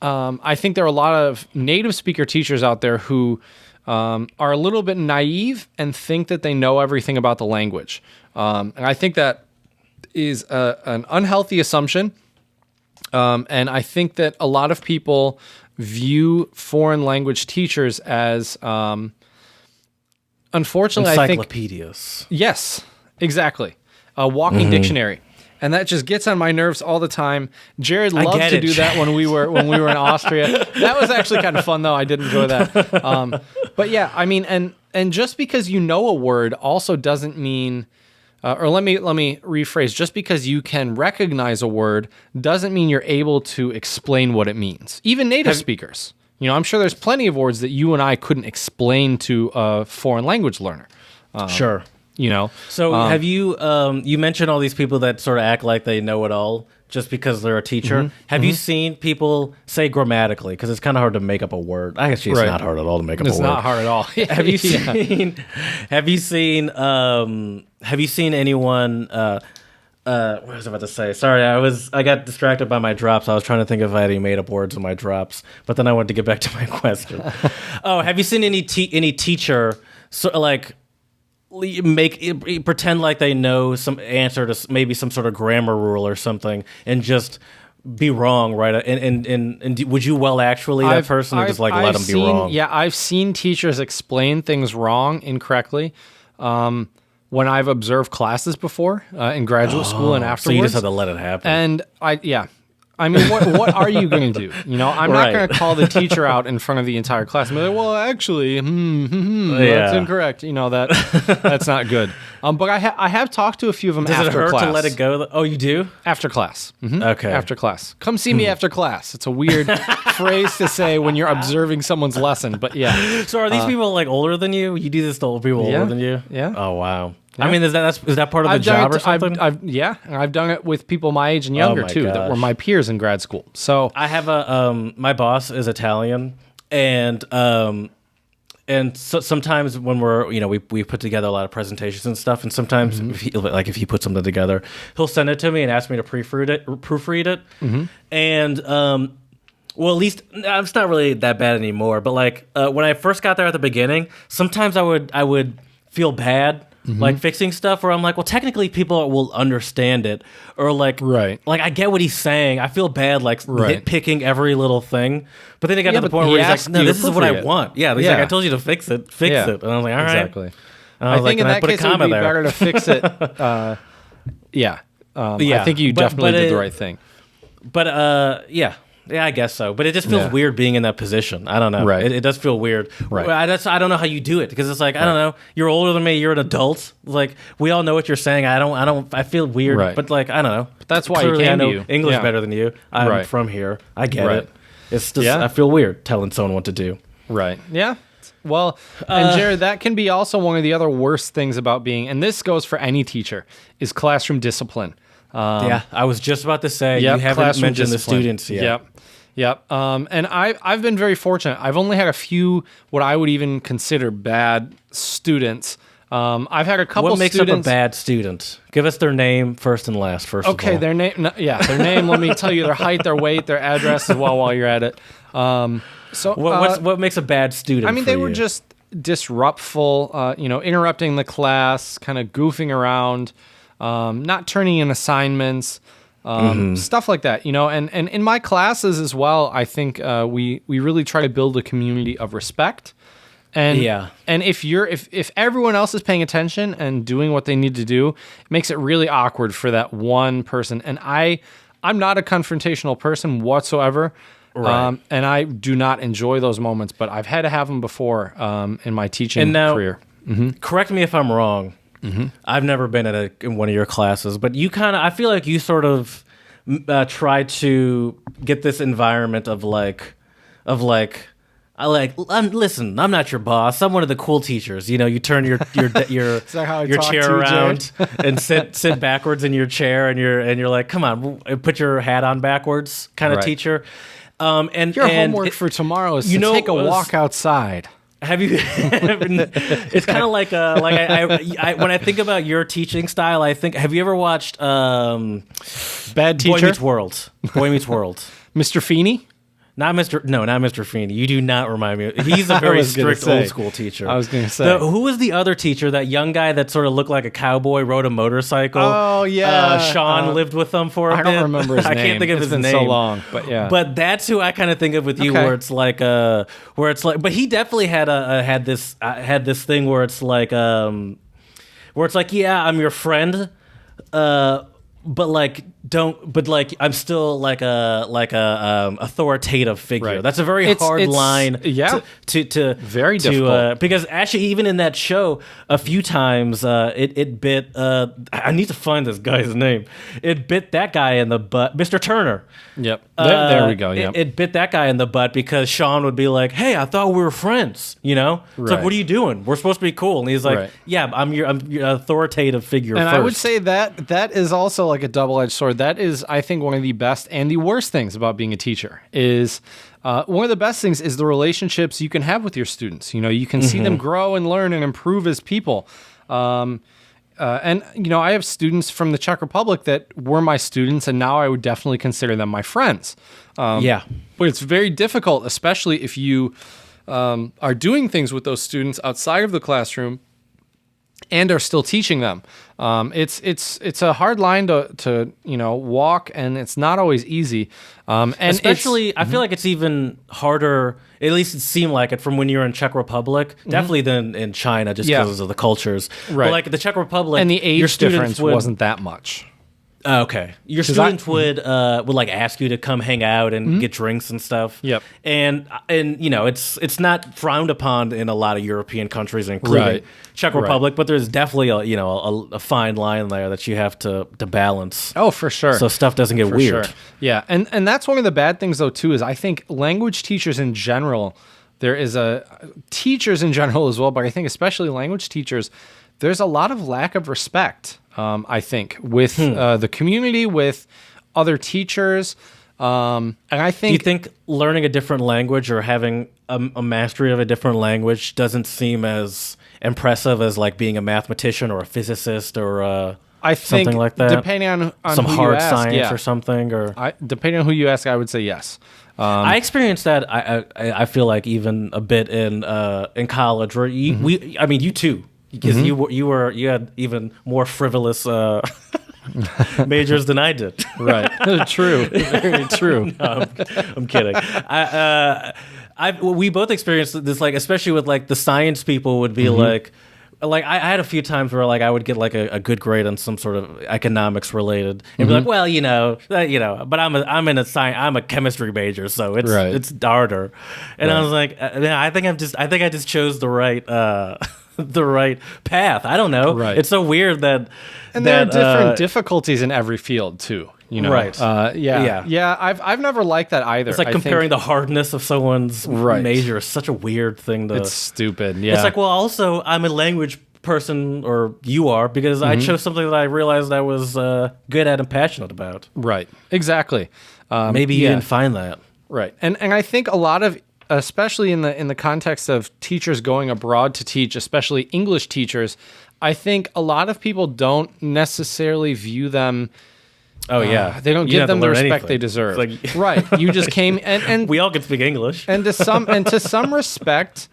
[SPEAKER 1] I think there are a lot of native speaker teachers out there who are a little bit naive and think that they know everything about the language. And I think that is an unhealthy assumption. And I think that a lot of people view foreign language teachers as, unfortunately,
[SPEAKER 2] encyclopedias.
[SPEAKER 1] Yes, exactly. A walking dictionary. And that just gets on my nerves all the time. Jared loved to do that when we were in Austria. That was actually kind of fun, though. I did enjoy that. But yeah, I mean, and just because you know a word also doesn't mean, or let me rephrase. Just because you can recognize a word doesn't mean you're able to explain what it means. Even native speakers. I'm sure there's plenty of words that you and I couldn't explain to a foreign language learner.
[SPEAKER 2] Sure. So have you you mentioned all these people that sort of act like they know it all just because they're a teacher. Have you seen people say grammatically, because it's kind of hard to make up a word? Actually, it's not hard at all to make up a word.
[SPEAKER 1] It's not hard at all.
[SPEAKER 2] Have you seen anyone what was I about to say? Sorry, I got distracted by my drops. I was trying to think if I had any made up words in my drops, but then I wanted to get back to my question. Have you seen any teacher pretend like they know some answer to maybe some sort of grammar rule or something, and just be wrong, right? And would you actually that person, or just let them be wrong?
[SPEAKER 1] Yeah, I've seen teachers explain things wrong incorrectly. When I've observed classes before in graduate school and afterwards.
[SPEAKER 2] So you just have to let it happen.
[SPEAKER 1] And I mean, what are you going to do? I'm not going to call the teacher out in front of the entire class and be like, well, actually, that's incorrect. That's not good. But I have talked to a few of them after class. Does it hurt
[SPEAKER 2] to let it go? Oh, you do?
[SPEAKER 1] After class.
[SPEAKER 2] Okay.
[SPEAKER 1] After class. Come see me after class. It's a weird phrase to say when you're observing someone's lesson, but yeah.
[SPEAKER 2] So are these people older than you? You do this to old people older than you?
[SPEAKER 1] Yeah.
[SPEAKER 2] Oh, wow. Yeah. I mean, is that part of the job or something?
[SPEAKER 1] I've done it with people my age and younger too, that were my peers in grad school. So
[SPEAKER 2] I have my boss is Italian, and so sometimes when we're we put together a lot of presentations and stuff, and sometimes if he puts something together, he'll send it to me and ask me to proofread it, and well, at least it's not really that bad anymore. But when I first got there at the beginning, sometimes I would feel bad like fixing stuff where I'm like, well, technically people will understand it, or like I get what he's saying. I feel bad like nitpicking every little thing, but then he got to the point where he's like, no, this is what I want. Yeah, he's like, I told you to fix it, it, and I was like, all right,
[SPEAKER 1] exactly. I think in that case it would be better to fix it. I think you definitely did the right thing.
[SPEAKER 2] But yeah, I guess so. But it just feels weird being in that position. I don't know.
[SPEAKER 1] Right.
[SPEAKER 2] It does feel weird. Right. I don't know how you do it, because it's like, I don't know. You're older than me. You're an adult. Like, we all know what you're saying. I feel weird. Right. But like, I don't know.
[SPEAKER 1] But that's why
[SPEAKER 2] clearly
[SPEAKER 1] you
[SPEAKER 2] I
[SPEAKER 1] came
[SPEAKER 2] know
[SPEAKER 1] to you.
[SPEAKER 2] English better than you. I'm from here. I get it. It's just I feel weird telling someone what to do.
[SPEAKER 1] Right. Yeah. Well, and Jared, that can be also one of the other worst things about being, and this goes for any teacher, is classroom discipline.
[SPEAKER 2] I was just about to say, you haven't mentioned the students yet.
[SPEAKER 1] Yep. And I've been very fortunate. I've only had a few what I would even consider bad students. I've had a couple.
[SPEAKER 2] What makes up a bad student? Give us their name first and last. First,
[SPEAKER 1] okay,
[SPEAKER 2] of all.
[SPEAKER 1] Their name. Their name. Let me tell you their height, their weight, their address as well while you're at it. So
[SPEAKER 2] what makes a bad student?
[SPEAKER 1] I mean, they were just disruptful. Interrupting the class, kind of goofing around, not turning in assignments. Stuff like that, and in my classes as well, I think we really try to build a community of respect, and if everyone else is paying attention and doing what they need to do, it makes it really awkward for that one person. And I'm not a confrontational person whatsoever, and I do not enjoy those moments, but I've had to have them before in my teaching career.
[SPEAKER 2] Correct me if I'm wrong. I've never been in one of your classes, but I feel like you sort of try to get this environment of listen, I'm not your boss. I'm one of the cool teachers. You turn your chair around and sit backwards in your chair, and you're like, come on, put your hat on backwards, kind of teacher. And
[SPEAKER 1] your homework for tomorrow is to take a walk outside.
[SPEAKER 2] Have you? It's kind of like I when I think about your teaching style, I think, have you ever watched
[SPEAKER 1] Bad Teacher?
[SPEAKER 2] Boy Meets World. Boy Meets World.
[SPEAKER 1] Mr. Feeney?
[SPEAKER 2] Not Mr. Feeney. You do not remind me. He's a very strict old school teacher.
[SPEAKER 1] I was going to say.
[SPEAKER 2] Who was the other teacher? That young guy that sort of looked like a cowboy, rode a motorcycle.
[SPEAKER 1] Oh yeah,
[SPEAKER 2] Sean lived with them for a bit.
[SPEAKER 1] I don't remember his name.
[SPEAKER 2] I can't think of his name.
[SPEAKER 1] It's been so long, but yeah.
[SPEAKER 2] But that's who I kind of think of with you, where it's like, but he definitely had this thing where it's like, yeah, I'm your friend, but I'm still like a authoritative figure. That's a very hard line. To
[SPEAKER 1] very difficult.
[SPEAKER 2] Because actually, even in that show, a few times it bit. I need to find this guy's name. It bit that guy in the butt, Mr. Turner.
[SPEAKER 1] Yep. There we go. Yep.
[SPEAKER 2] It bit that guy in the butt because Sean would be like, "Hey, I thought we were friends." It's like, "What are you doing? We're supposed to be cool." And he's like, "Yeah, I'm your authoritative figure."
[SPEAKER 1] And
[SPEAKER 2] first.
[SPEAKER 1] I would say that is also like a double-edged sword. That is, I think, one of the best and the worst things about being a teacher is one of the best things is the relationships you can have with your students. You can see them grow and learn and improve as people. And I have students from the Czech Republic that were my students, and now I would definitely consider them my friends. But it's very difficult, especially if you are doing things with those students outside of the classroom and are still teaching them. It's a hard line to walk, and it's not always easy. And
[SPEAKER 2] especially, I feel like it's even harder. At least it seemed like it from when you were in Czech Republic, definitely than in China, just because of the cultures.
[SPEAKER 1] Right.
[SPEAKER 2] But like the Czech Republic,
[SPEAKER 1] and the age difference wasn't that much.
[SPEAKER 2] Okay, your students would like ask you to come hang out and get drinks and stuff.
[SPEAKER 1] Yep,
[SPEAKER 2] and it's not frowned upon in a lot of European countries, including Czech Republic. But there's definitely a fine line there that you have to balance.
[SPEAKER 1] Oh, for sure.
[SPEAKER 2] So stuff doesn't get weird.
[SPEAKER 1] Sure. Yeah, and that's one of the bad things though too is I think language teachers in general, there is teachers in general as well, but I think especially language teachers, there's a lot of lack of respect. I think with the community, with other teachers, and I think.
[SPEAKER 2] Do you think learning a different language or having a mastery of a different language doesn't seem as impressive as like being a mathematician or a physicist or something like that?
[SPEAKER 1] Depending on
[SPEAKER 2] some
[SPEAKER 1] who
[SPEAKER 2] hard
[SPEAKER 1] you ask,
[SPEAKER 2] science or something,
[SPEAKER 1] depending on who you ask, I would say yes.
[SPEAKER 2] I experienced that. I feel like even a bit in college, where you too. because you had even more frivolous majors than I did.
[SPEAKER 1] Right. True. Very true.
[SPEAKER 2] No, I'm kidding. We both experienced this, like, especially with like the science people would be like I had a few times where like I would get like a good grade on some sort of economics related and be like, well, but I'm a chemistry major, so it's harder. And I was like, I think I just chose the right the right path. I don't know.
[SPEAKER 1] Right.
[SPEAKER 2] It's so weird that
[SPEAKER 1] there are different difficulties in every field too.
[SPEAKER 2] Right.
[SPEAKER 1] Yeah. I've never liked that either.
[SPEAKER 2] It's like comparing the hardness of someone's major is such a weird thing to.
[SPEAKER 1] It's stupid. Yeah.
[SPEAKER 2] It's like, well, also I'm a language person, or you are, because I chose something that I realized I was good at and passionate about.
[SPEAKER 1] Right. Exactly.
[SPEAKER 2] Maybe you didn't find that.
[SPEAKER 1] Right. And I think a lot of, especially in the context of teachers going abroad to teach, especially English teachers, I think a lot of people don't necessarily view them. Oh yeah, they don't give them the respect they deserve. Like, right. You just came and
[SPEAKER 2] we all can speak English.
[SPEAKER 1] And to some respect,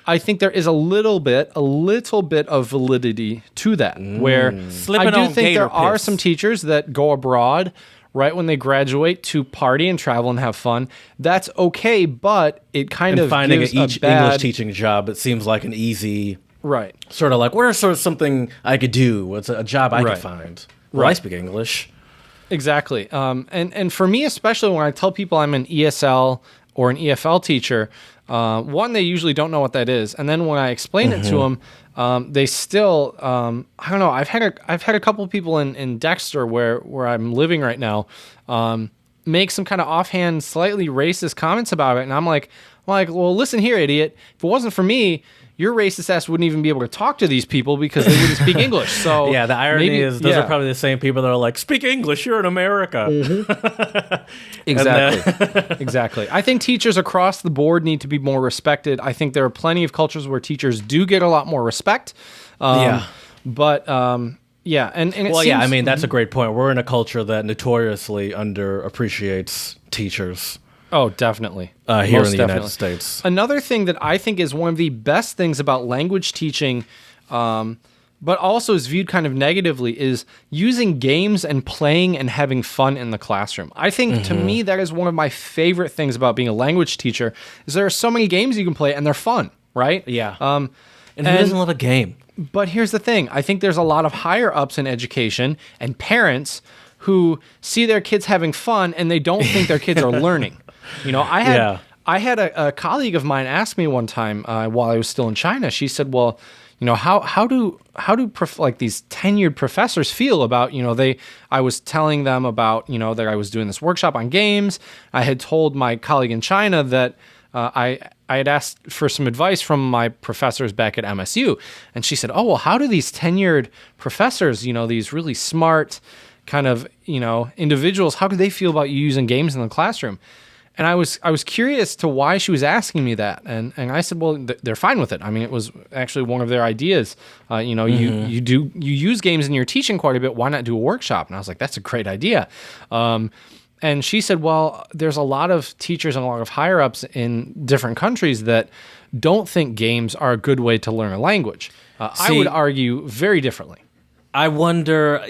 [SPEAKER 1] I think there is a little bit of validity to that. Where I do think there are some teachers that go abroad right when they graduate to party and travel and have fun. That's okay, but it kind of
[SPEAKER 2] finding
[SPEAKER 1] gives
[SPEAKER 2] each English teaching job, it seems like an easy sort of like, what are sort of something I could do? What's a job I could find? Well, I speak English.
[SPEAKER 1] Exactly. And for me, especially when I tell people I'm an ESL or an EFL teacher, one, they usually don't know what that is. And then when I explain it to them, they still, I don't know, I've had a couple of people in Dexter where I'm living right now, make some kind of offhand, slightly racist comments about it. And I'm like, well, listen here, idiot. If it wasn't for me, your racist ass wouldn't even be able to talk to these people because they wouldn't speak English. So
[SPEAKER 2] yeah, the irony is those are probably the same people that are like, speak English, you're in America.
[SPEAKER 1] Exactly. Exactly. I think teachers across the board need to be more respected. I think there are plenty of cultures where teachers do get a lot more respect. But yeah, and it seems,
[SPEAKER 2] I mean, that's a great point. We're in a culture that notoriously underappreciates teachers.
[SPEAKER 1] Oh, definitely.
[SPEAKER 2] Here in the United States.
[SPEAKER 1] Another thing that I think is one of the best things about language teaching, but also is viewed kind of negatively, is using games and playing and having fun in the classroom. I think, to me, that is one of my favorite things about being a language teacher, is there are so many games you can play, and they're fun, right?
[SPEAKER 2] Yeah. And who doesn't love a game?
[SPEAKER 1] But here's the thing. I think there's a lot of higher-ups in education and parents who see their kids having fun, and they don't think their kids are learning. I had a colleague of mine ask me one time while I was still in China. She said, "Well, how do these tenured professors feel about I was telling them about that I was doing this workshop on games. I had told my colleague in China that I had asked for some advice from my professors back at MSU, and she said, "Oh, well, how do these tenured professors, these really smart kind of individuals, how do they feel about you using games in the classroom?" And I was curious to why she was asking me that, and I said, well, they're fine with it. I mean, it was actually one of their ideas. You use games in your teaching quite a bit. Why not do a workshop? And I was like, that's a great idea. And she said, well, there's a lot of teachers and a lot of higher ups in different countries that don't think games are a good way to learn a language. I would argue very differently.
[SPEAKER 2] I wonder,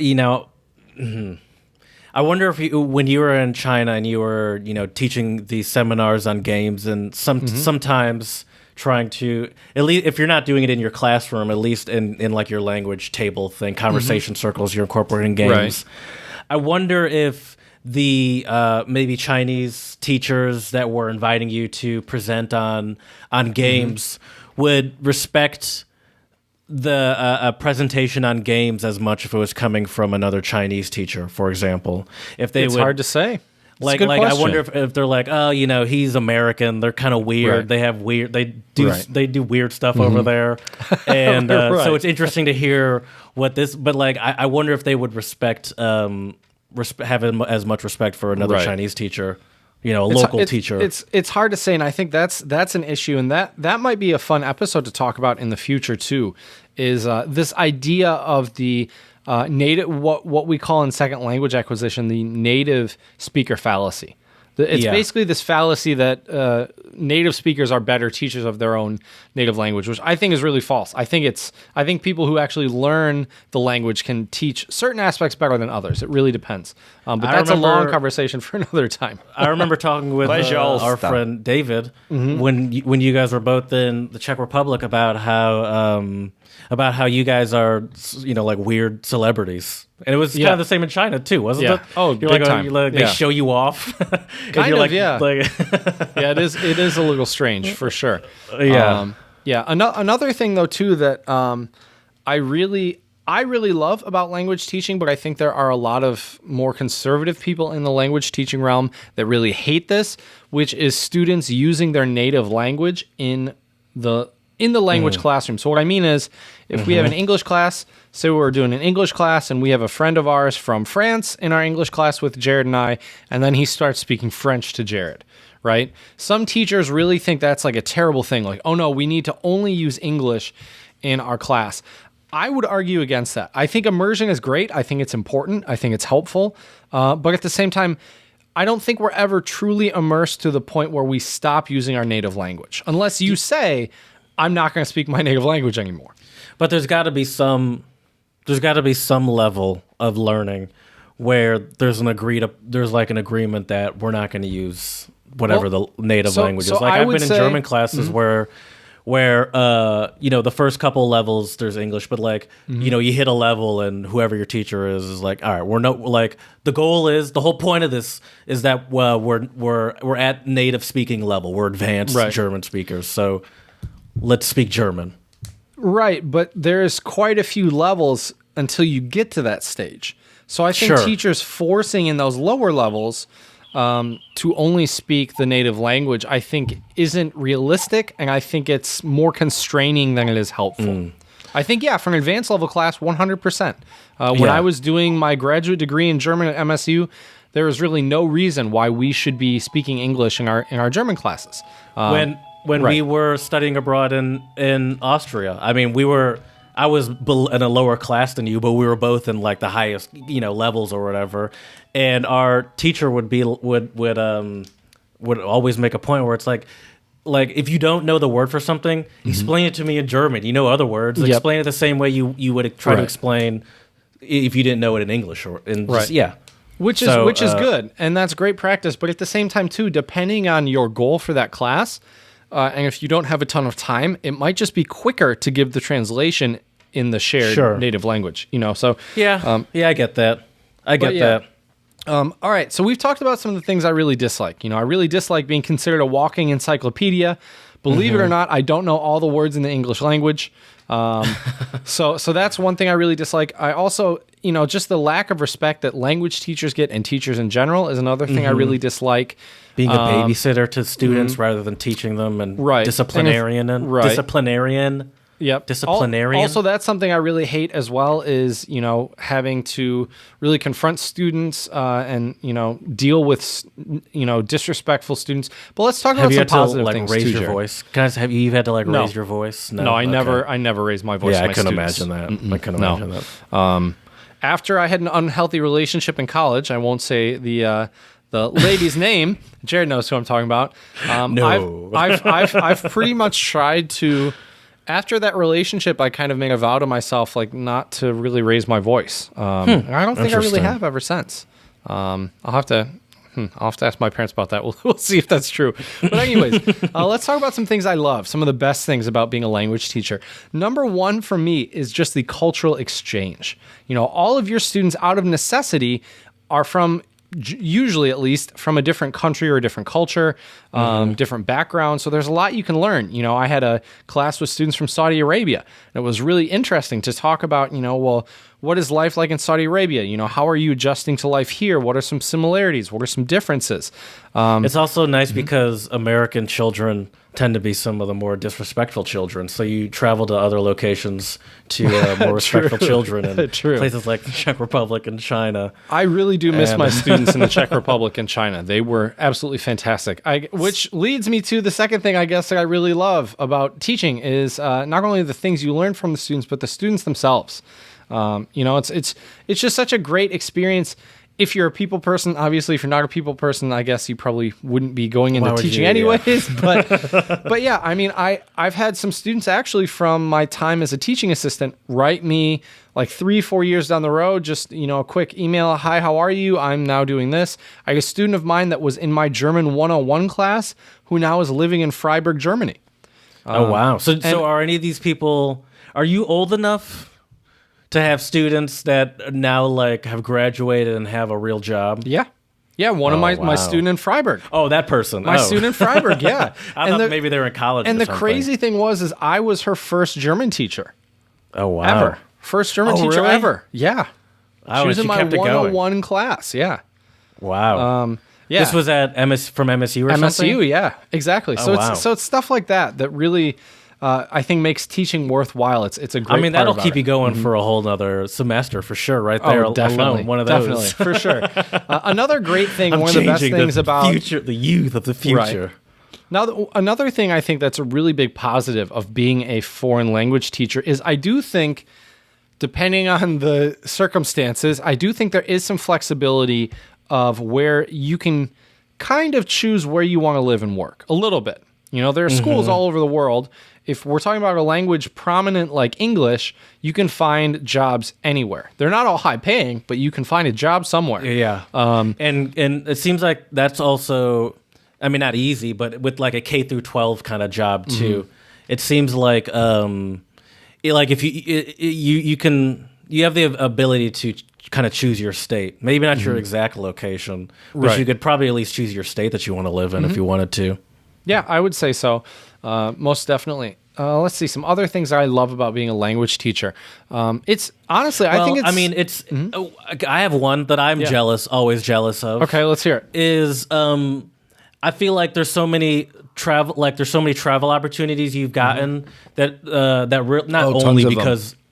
[SPEAKER 2] I wonder if when you were in China and you were, teaching these seminars on games, and sometimes trying to, at least if you're not doing it in your classroom, at least in like your language table thing, conversation circles, you're incorporating games. Right. I wonder if the maybe Chinese teachers that were inviting you to present on games would respect the presentation on games as much if it was coming from another Chinese teacher, for example. If they
[SPEAKER 1] it's hard to say.
[SPEAKER 2] Like I wonder if they're like, oh, he's American. They're kind of weird. Right. They have weird. They do weird stuff over there, and so it's interesting to hear what this. But like, I wonder if they would respect have as much respect for another Chinese teacher. A local teacher.
[SPEAKER 1] It's hard to say, and I think that's an issue, and that might be a fun episode to talk about in the future too. Is this idea of the native, what we call in second language acquisition, the native speaker fallacy. It's
[SPEAKER 2] Yeah.
[SPEAKER 1] basically this fallacy that native speakers are better teachers of their own native language, which I think is really false. I think people who actually learn the language can teach certain aspects better than others. It really depends. But that's a long conversation for another time.
[SPEAKER 2] I rember talking with our friend David when you guys were both in the Czech Republic about how you guys are, like weird celebrities. And it was kind of the same in China too, wasn't it?
[SPEAKER 1] Oh, big time.
[SPEAKER 2] They show you off.
[SPEAKER 1] Kind of, yeah.
[SPEAKER 2] Like,
[SPEAKER 1] Yeah, it is a little strange for sure.
[SPEAKER 2] Yeah.
[SPEAKER 1] Another thing though too that I really love about language teaching, but I think there are a lot of more conservative people in the language teaching realm that really hate this, which is students using their native language in the language classroom. So what I mean is, if we have an English class, say we're doing an English class and we have a friend of ours from France in our English class with Jared and I, and then he starts speaking French to Jared, right? Some teachers really think that's like a terrible thing. Like, oh no, we need to only use English in our class. I would argue against that. I think immersion is great. I think it's important. I think it's helpful. But at the same time, I don't think we're ever truly immersed to the point where we stop using our native language. Unless you say, I'm not going to speak my native language anymore.
[SPEAKER 2] But there's got to be some level of learning where there's an agreement that we're not going to use whatever the native language is. Like I've been in German classes where the first couple levels there's English, but like you hit a level and whoever your teacher is like, all right, the whole point of this is that we're at native speaking level, we're advanced German speakers, so let's speak German.
[SPEAKER 1] Right, but there's quite a few levels until you get to that stage. So I think teachers forcing in those lower levels to only speak the native language, I think isn't realistic, and I think it's more constraining than it is helpful. I think, for an advanced level class, 100%. When I was doing my graduate degree in German at MSU, there was really no reason why we should be speaking English in our German classes.
[SPEAKER 2] When we were studying abroad in Austria, I mean, I was in a lower class than you, but we were both in like the highest, levels or whatever. And our teacher would always make a point where it's like if you don't know the word for something, explain it to me in German. You know other words. Explain it the same way you would try to explain if you didn't know it in English
[SPEAKER 1] Which is good, and that's great practice. But at the same time, too, depending on your goal for that class, and if you don't have a ton of time, it might just be quicker to give the translation in the shared native language. So
[SPEAKER 2] I get that. I get that.
[SPEAKER 1] All right, so we've talked about some of the things I really dislike. I really dislike being considered a walking encyclopedia. Believe it or not, I don't know all the words in the English language. So that's one thing I really dislike. I also, just the lack of respect that language teachers get and teachers in general is another thing I really dislike.
[SPEAKER 2] Being a babysitter to students rather than teaching them and disciplinarian. Yep. Disciplinarian.
[SPEAKER 1] Also, that's something I really hate as well is, having to really confront students and, deal with, disrespectful students. But let's talk about some positive things.
[SPEAKER 2] Have you had to raise your voice? Guys, have you had to raise your voice?
[SPEAKER 1] No, I never raised my voice.
[SPEAKER 2] Yeah,
[SPEAKER 1] to my
[SPEAKER 2] I couldn't
[SPEAKER 1] students.
[SPEAKER 2] imagine that. I couldn't imagine that.
[SPEAKER 1] After I had an unhealthy relationship in college, I won't say the lady's name. Jared knows who I'm talking about.
[SPEAKER 2] No.
[SPEAKER 1] I've pretty much tried to. After that relationship, I kind of made a vow to myself, not to really raise my voice. And I don't think I really have ever since. I'll have to ask my parents about that. We'll see if that's true. But anyways, let's talk about some things I love. Some of the best things about being a language teacher. Number one for me is just the cultural exchange. All of your students, out of necessity, are from, usually at least, from a different country or a different culture, different background. So there's a lot you can learn. I had a class with students from Saudi Arabia, and it was really interesting to talk about, what is life like in Saudi Arabia? How are you adjusting to life here? What are some similarities? What are some differences?
[SPEAKER 2] It's also nice because American children tend to be some of the more disrespectful children. So you travel to other locations to more respectful children in places like the Czech Republic and China.
[SPEAKER 1] I really do miss my students in the Czech Republic and China. They were absolutely fantastic. Which leads me to the second thing I guess that I really love about teaching is not only the things you learn from the students, but the students themselves. It's just such a great experience if you're a people person, obviously, if you're not a people person, I guess you probably wouldn't be going into teaching anyways. But yeah, I mean, I've had some students actually from my time as a teaching assistant write me like 3-4 years down the road, just, a quick email. Hi, how are you? I'm now doing this. I had a student of mine that was in my German 101 class who now is living in Freiburg, Germany.
[SPEAKER 2] Oh, wow. So are any of these people, are you old enough to have students that now like have graduated and have a real job?
[SPEAKER 1] Yeah. Yeah, one of my student in Freiburg.
[SPEAKER 2] Oh, that person.
[SPEAKER 1] My student in Freiburg, yeah.
[SPEAKER 2] I thought maybe they were in college
[SPEAKER 1] and
[SPEAKER 2] or
[SPEAKER 1] the
[SPEAKER 2] something.
[SPEAKER 1] crazy thing is I was her first German teacher.
[SPEAKER 2] Oh, wow.
[SPEAKER 1] Ever. First German teacher
[SPEAKER 2] really?
[SPEAKER 1] ever. Yeah.
[SPEAKER 2] Oh,
[SPEAKER 1] she was in my
[SPEAKER 2] kept it
[SPEAKER 1] 101 class, yeah.
[SPEAKER 2] Wow.
[SPEAKER 1] Yeah.
[SPEAKER 2] This was at from MSU or something?
[SPEAKER 1] MSU, yeah, exactly. So it's stuff like that really I think makes teaching worthwhile. It's a great.
[SPEAKER 2] I mean, that'll
[SPEAKER 1] part
[SPEAKER 2] keep
[SPEAKER 1] about
[SPEAKER 2] you going for a whole nother semester for sure. Right there,
[SPEAKER 1] definitely,
[SPEAKER 2] alone, one of those.
[SPEAKER 1] definitely for sure. Another great thing,
[SPEAKER 2] I'm
[SPEAKER 1] one of the best things about
[SPEAKER 2] the youth of the future.
[SPEAKER 1] Right. Now, another thing I think that's a really big positive of being a foreign language teacher is I do think, depending on the circumstances, I do think there is some flexibility of where you can kind of choose where you want to live and work a little bit. There are schools all over the world. If we're talking about a language prominent like English, you can find jobs anywhere. They're not all high paying, but you can find a job somewhere.
[SPEAKER 2] Yeah. And it seems like that's also, I mean, not easy, but with like a K through 12 kind of job too. It seems like if you have the ability to kind of choose your state. Maybe not your exact location, but you could probably at least choose your state that you want to live in if you wanted to.
[SPEAKER 1] Yeah, I would say so. Most definitely. Let's see some other things I love about being a language teacher. It's honestly, I think it's.
[SPEAKER 2] I mean, it's. I have one that I'm always jealous of.
[SPEAKER 1] Okay, let's hear it.
[SPEAKER 2] Is I feel like there's so many travel opportunities you've gotten that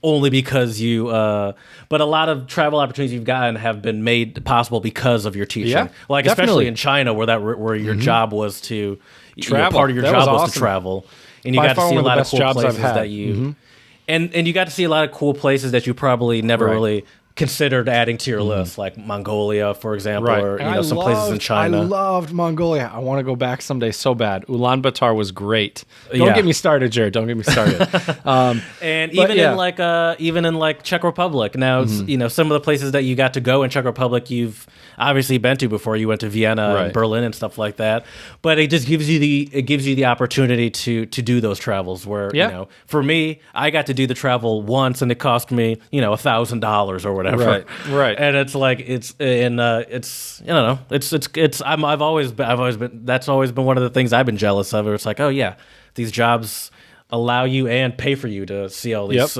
[SPEAKER 2] only because you, but a lot of travel opportunities you've gotten have been made possible because of your teaching.
[SPEAKER 1] Yeah,
[SPEAKER 2] like
[SPEAKER 1] definitely.
[SPEAKER 2] Especially in China, where your job was to
[SPEAKER 1] travel.
[SPEAKER 2] Part of your job was to travel, and you got to see a lot of cool places that you, and you got to see a lot of cool places that you probably never really considered adding to your list, like Mongolia, for example, or some places in China.
[SPEAKER 1] I loved Mongolia. I want to go back someday so bad. Ulaanbaatar was great. Don't get me started, Jared. Don't get me started.
[SPEAKER 2] And even in Czech Republic. Now, some of the places that you got to go in Czech Republic, you've obviously been to before. You went to Vienna, and Berlin, and stuff like that. But it just gives you the opportunity to do those travels. Where for me, I got to do the travel once, and it cost me $1,000 or whatever.
[SPEAKER 1] Right.
[SPEAKER 2] And it's like I've always been that's always been one of the things I've been jealous of. It's like, oh yeah, these jobs allow you and pay for you to see all these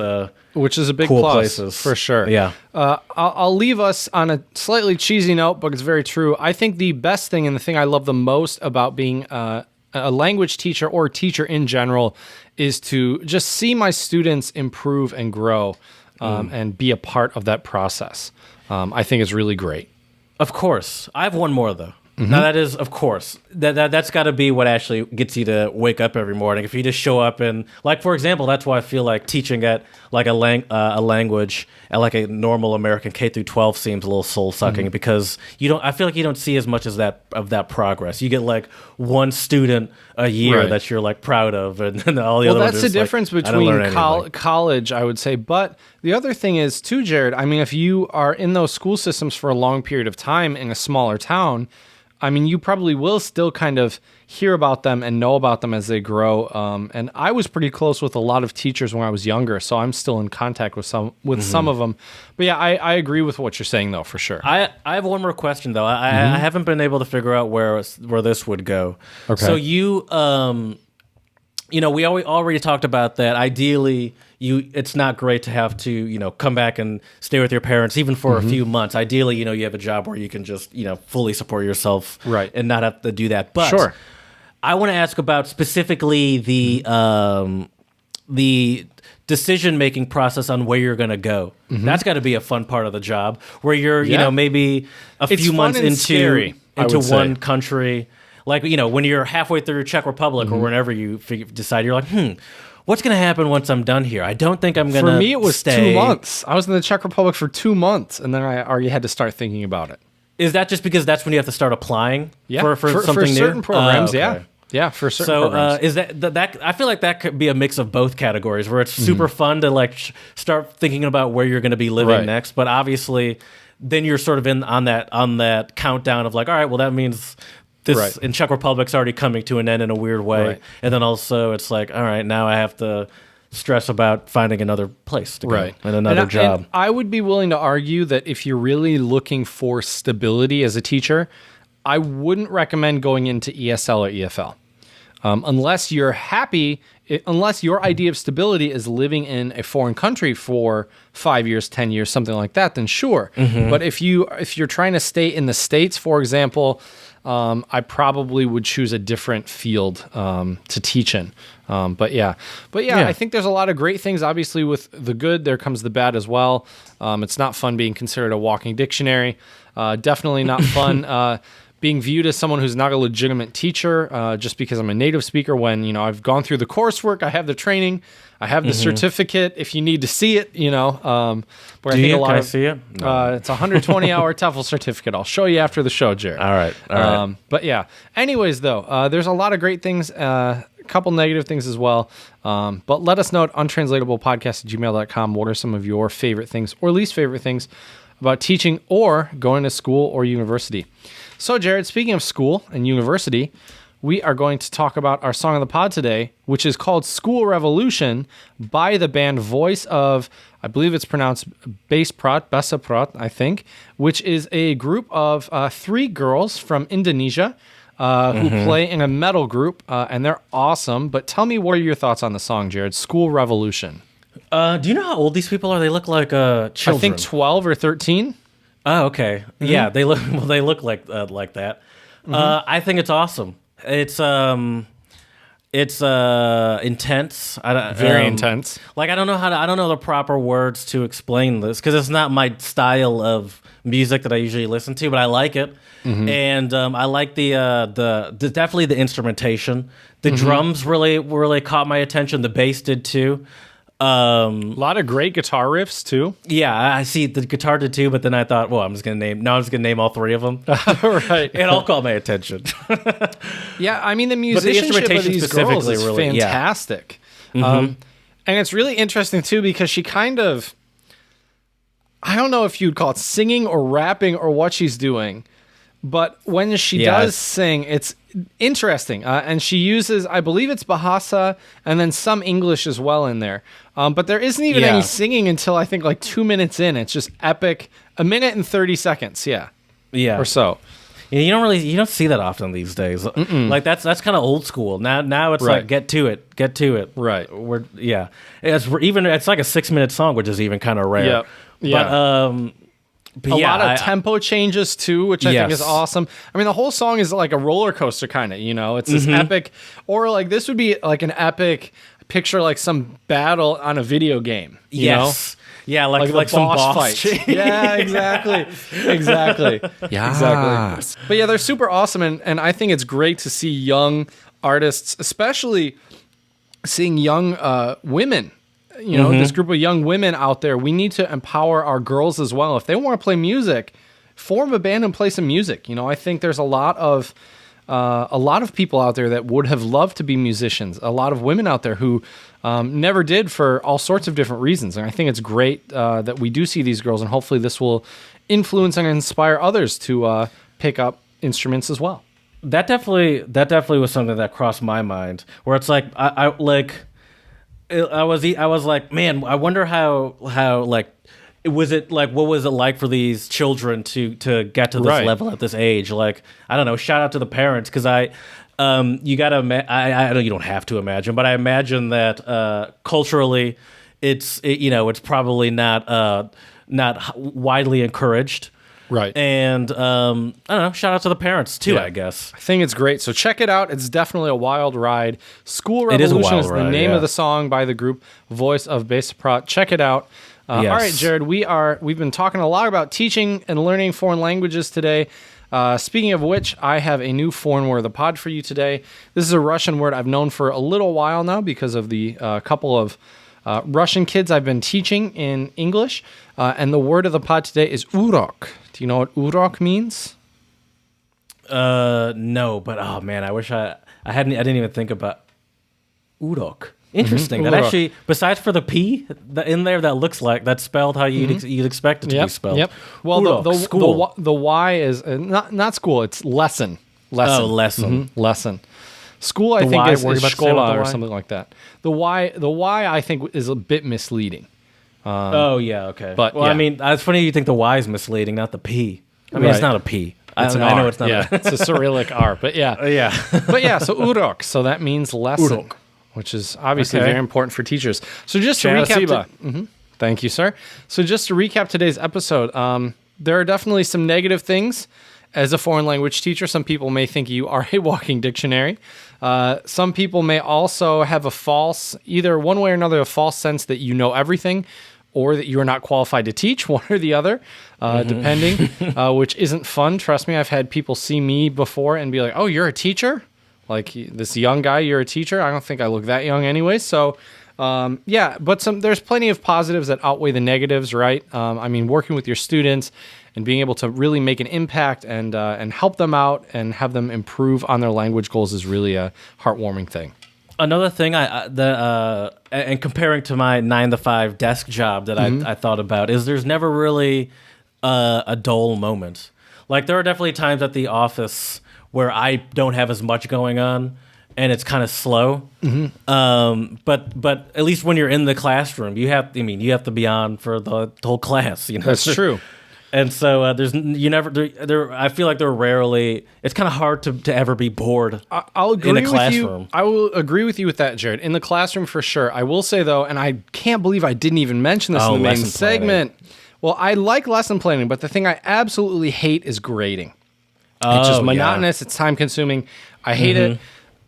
[SPEAKER 1] which is a big
[SPEAKER 2] cool
[SPEAKER 1] plus
[SPEAKER 2] places
[SPEAKER 1] for sure.
[SPEAKER 2] Yeah.
[SPEAKER 1] I'll leave us on a slightly cheesy note, but it's very true. I think the best thing and the thing I love the most about being a language teacher or teacher in general is to just see my students improve and grow. And be a part of that process. I think it's really great.
[SPEAKER 2] Of course. I have one more, though. Now, that is, of course, that's got to be what actually gets you to wake up every morning. If you just show up and, like, for example, that's why I feel like teaching at, like, a language at, like, a normal American K through 12 seems a little soul-sucking because I feel like you don't see as much as of that progress. You get, like, one student a year that you're, like, proud of, and all the other ones.
[SPEAKER 1] Well, that's the difference between college, I would say. But the other thing is, too, Jared, I mean, if you are in those school systems for a long period of time in a smaller town, I mean, you probably will still kind of hear about them and know about them as they grow. And I was pretty close with a lot of teachers when I was younger, so I'm still in contact with some of them. But yeah, I agree with what you're saying, though, for sure.
[SPEAKER 2] I have one more question, though. I haven't been able to figure out where this would go. Okay. So you, we already talked about that. Ideally, it's not great to have to, come back and stay with your parents even for a few months. Ideally, you have a job where you can just, fully support yourself and not have to do that. But I want to ask about specifically the decision-making process on where you're going to go. That's got to be a fun part of the job where you're, maybe it's few months into one country. Like, when you're halfway through Czech Republic or whenever you decide, you're like, what's going to happen once I'm done here? I don't think I'm going to
[SPEAKER 1] For me, it was
[SPEAKER 2] stay.
[SPEAKER 1] 2 months. I was in the Czech Republic for 2 months, and then I already had to start thinking about it.
[SPEAKER 2] Is that just because that's when you have to start applying for something
[SPEAKER 1] for
[SPEAKER 2] new?
[SPEAKER 1] certain programs,
[SPEAKER 2] Okay.
[SPEAKER 1] Yeah, for certain programs.
[SPEAKER 2] Is that I feel like that could be a mix of both categories, where it's super fun to like start thinking about where you're going to be living next, but obviously then you're sort of on that countdown of like, all right, well that means this in Czech Republic's already coming to an end in a weird way, and then also it's like, all right, now I have to stress about finding another place to go and another job.
[SPEAKER 1] And I would be willing to argue that if you're really looking for stability as a teacher, I wouldn't recommend going into ESL or EFL. Unless you're happy, unless your idea of stability is living in a foreign country for 5 years, 10 years, something like that, then sure. But if you're trying to stay in the States, for example, I probably would choose a different field to teach in. But yeah, I think there's a lot of great things. Obviously, with the good, there comes the bad as well. It's not fun being considered a walking dictionary. Definitely not fun being viewed as someone who's not a legitimate teacher just because I'm a native speaker, when, I've gone through the coursework, I have the training, I have the certificate if you need to see it,
[SPEAKER 2] Can I see it? No.
[SPEAKER 1] It's a 120-hour TOEFL certificate. I'll show you after the show, Jared.
[SPEAKER 2] All right.
[SPEAKER 1] But yeah, anyways, though, there's a lot of great things, a couple negative things as well. But let us know at untranslatablepodcast@gmail.com. What are some of your favorite things or least favorite things about teaching or going to school or university? So, Jared, speaking of school and university, we are going to talk about our song of the pod today, which is called School Revolution by the band Voice of, I believe it's pronounced Besaprot, I think, which is a group of 3 girls from Indonesia who play in a metal group, and they're awesome. But tell me, what are your thoughts on the song, Jared? School Revolution.
[SPEAKER 2] Do you know how old these people are? They look like children.
[SPEAKER 1] I think 12 or 13.
[SPEAKER 2] Oh, okay. Yeah, they look like that. I think it's awesome. It's intense.
[SPEAKER 1] Very intense.
[SPEAKER 2] Like I don't know the proper words to explain this because it's not my style of music that I usually listen to, but I like it, and I like the definitely the instrumentation. The drums really caught my attention. The bass did too.
[SPEAKER 1] A lot of great guitar riffs too.
[SPEAKER 2] Yeah, I see the guitar did too, but then I thought, well, I'm just gonna name all 3 of them.
[SPEAKER 1] Right.
[SPEAKER 2] It all caught my attention.
[SPEAKER 1] Yeah, I mean the musicianship of these girls is fantastic. And it's really interesting too because she kind of, I don't know if you'd call it singing or rapping or what she's doing, but when she does sing, it's interesting. And she uses, I believe it's Bahasa and then some English as well in there. But there isn't even any singing until I think like 2 minutes in. It's just epic. 1 minute and 30 seconds. Yeah. Or so.
[SPEAKER 2] Yeah, you don't see that often these days. Like that's kind of old school. Now it's like get to it.
[SPEAKER 1] Right.
[SPEAKER 2] It's like a 6-minute song, which is even kind of rare. But
[SPEAKER 1] a lot of tempo changes too, which I think is awesome. I mean, the whole song is like a roller coaster kind of, It's this epic, or like this would be like an epic picture, like some battle on a video game. You know?
[SPEAKER 2] Yeah, like some boss
[SPEAKER 1] fight. Yeah, exactly.
[SPEAKER 2] Yeah,
[SPEAKER 1] exactly. But yeah, they're super awesome, and I think it's great to see young artists, especially seeing young women. This group of young women out there, we need to empower our girls as well. If they want to play music, form a band and play some music. I think there's a lot of people out there that would have loved to be musicians. A lot of women out there who never did for all sorts of different reasons. And I think it's great that we do see these girls, and hopefully this will influence and inspire others to pick up instruments as well.
[SPEAKER 2] That definitely was something that crossed my mind, where it's like I was like, man, I wonder how like was it like, what was it like for these children to get to this level at this age? Like, I don't know. Shout out to the parents, because you gotta I know you don't have to imagine, but I imagine that culturally, it's probably not widely encouraged.
[SPEAKER 1] Right.
[SPEAKER 2] And I don't know, shout out to the parents too, I guess.
[SPEAKER 1] I think it's great. So check it out. It's definitely a wild ride. School Revolution is the name of the song by the group Voice of Besaprot. Check it out. All right, Jared, we've been talking a lot about teaching and learning foreign languages today. Speaking of which, I have a new foreign word of the pod for you today. This is a Russian word I've known for a little while now because of the couple of Russian kids I've been teaching in English, and the word of the pod today is urok. Do you know what urok means?
[SPEAKER 2] No, but oh man, I wish I didn't even think about urok. Interesting. That actually, besides for the P in there, that looks like that's spelled how you'd expect it to be spelled.
[SPEAKER 1] Yep. Well,
[SPEAKER 2] urok, school.
[SPEAKER 1] the Y is not school. It's lesson. Lesson.
[SPEAKER 2] Oh, lesson.
[SPEAKER 1] Lesson. School, I
[SPEAKER 2] The
[SPEAKER 1] think,
[SPEAKER 2] Y,
[SPEAKER 1] is
[SPEAKER 2] were you about to say
[SPEAKER 1] Skola
[SPEAKER 2] the
[SPEAKER 1] or
[SPEAKER 2] Y?
[SPEAKER 1] something like that. The Y, I think, is a bit misleading.
[SPEAKER 2] Oh yeah, okay.
[SPEAKER 1] but,
[SPEAKER 2] well,
[SPEAKER 1] yeah.
[SPEAKER 2] I mean, it's funny you think the Y is misleading, not the P. I mean,
[SPEAKER 1] Right.
[SPEAKER 2] it's not a P.
[SPEAKER 1] It's an
[SPEAKER 2] I know
[SPEAKER 1] R.
[SPEAKER 2] it's not.
[SPEAKER 1] Yeah, it's a Cyrillic R. But yeah,
[SPEAKER 2] Yeah.
[SPEAKER 1] but yeah. So urok. So that means lesson,
[SPEAKER 2] Urok.
[SPEAKER 1] which is obviously
[SPEAKER 2] Okay.
[SPEAKER 1] very important for teachers. So just to
[SPEAKER 2] Spasiba.
[SPEAKER 1] recap, thank you, sir. So just to recap today's episode, there are definitely some negative things. As a foreign language teacher, some people may think you are a walking dictionary. Some people may also have a false, either one way or another, a false sense that you know everything or that you are not qualified to teach, one or the other, depending, which isn't fun. Trust me, I've had people see me before and be like, oh, you're a teacher? Like this young guy, you're a teacher? I don't think I look that young anyway. So, yeah, but there's plenty of positives that outweigh the negatives, right? I mean, working with your students and being able to really make an impact and help them out and have them improve on their language goals is really a heartwarming thing.
[SPEAKER 2] Another thing, and comparing to my 9-to-5 desk job that I thought about is there's never really a dull moment. Like there are definitely times at the office where I don't have as much going on and it's kind of slow. But at least when you're in the classroom, you have to be on for the whole class. You know,
[SPEAKER 1] That's true.
[SPEAKER 2] And so I feel like they're rarely. It's kind of hard to ever be bored.
[SPEAKER 1] I'll agree
[SPEAKER 2] in a
[SPEAKER 1] with
[SPEAKER 2] classroom.
[SPEAKER 1] you. I will agree with you with that, Jared. In the classroom, for sure. I will say though, and I can't believe I didn't even mention this in the main
[SPEAKER 2] lesson
[SPEAKER 1] segment. Well, I like lesson planning, but the thing I absolutely hate is grading. It's just monotonous. It's time consuming. I hate it.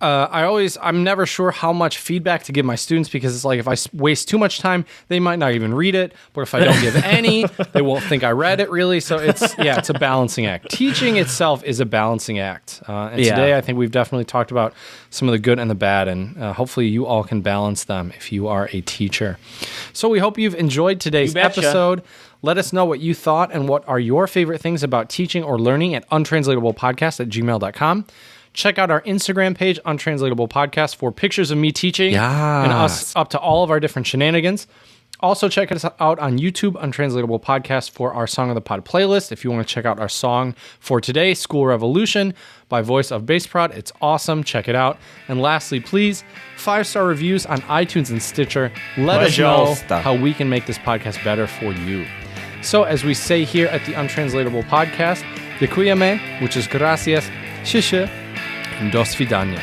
[SPEAKER 1] I'm never sure how much feedback to give my students because it's like if I waste too much time, they might not even read it. But if I don't give any, they won't think I read it really. So it's a balancing act. Teaching itself is a balancing act. And today I think we've definitely talked about some of the good and the bad, and hopefully you all can balance them if you are a teacher. So we hope you've enjoyed today's episode. Let us know what you thought and what are your favorite things about teaching or learning at untranslatablepodcast@gmail.com. Check out our Instagram page, Untranslatable Podcast, for pictures of me teaching and us up to all of our different shenanigans. Also, check us out on YouTube, Untranslatable Podcast, for our Song of the Pod playlist. If you want to check out our song for today, School Revolution, by Voice of Bass Prod. It's awesome. Check it out. And lastly, please, 5-star reviews on iTunes and Stitcher. Let us know how we can make this podcast better for you. So, as we say here at the Untranslatable Podcast, Děkujeme, which is gracias, shishi, and do svidania.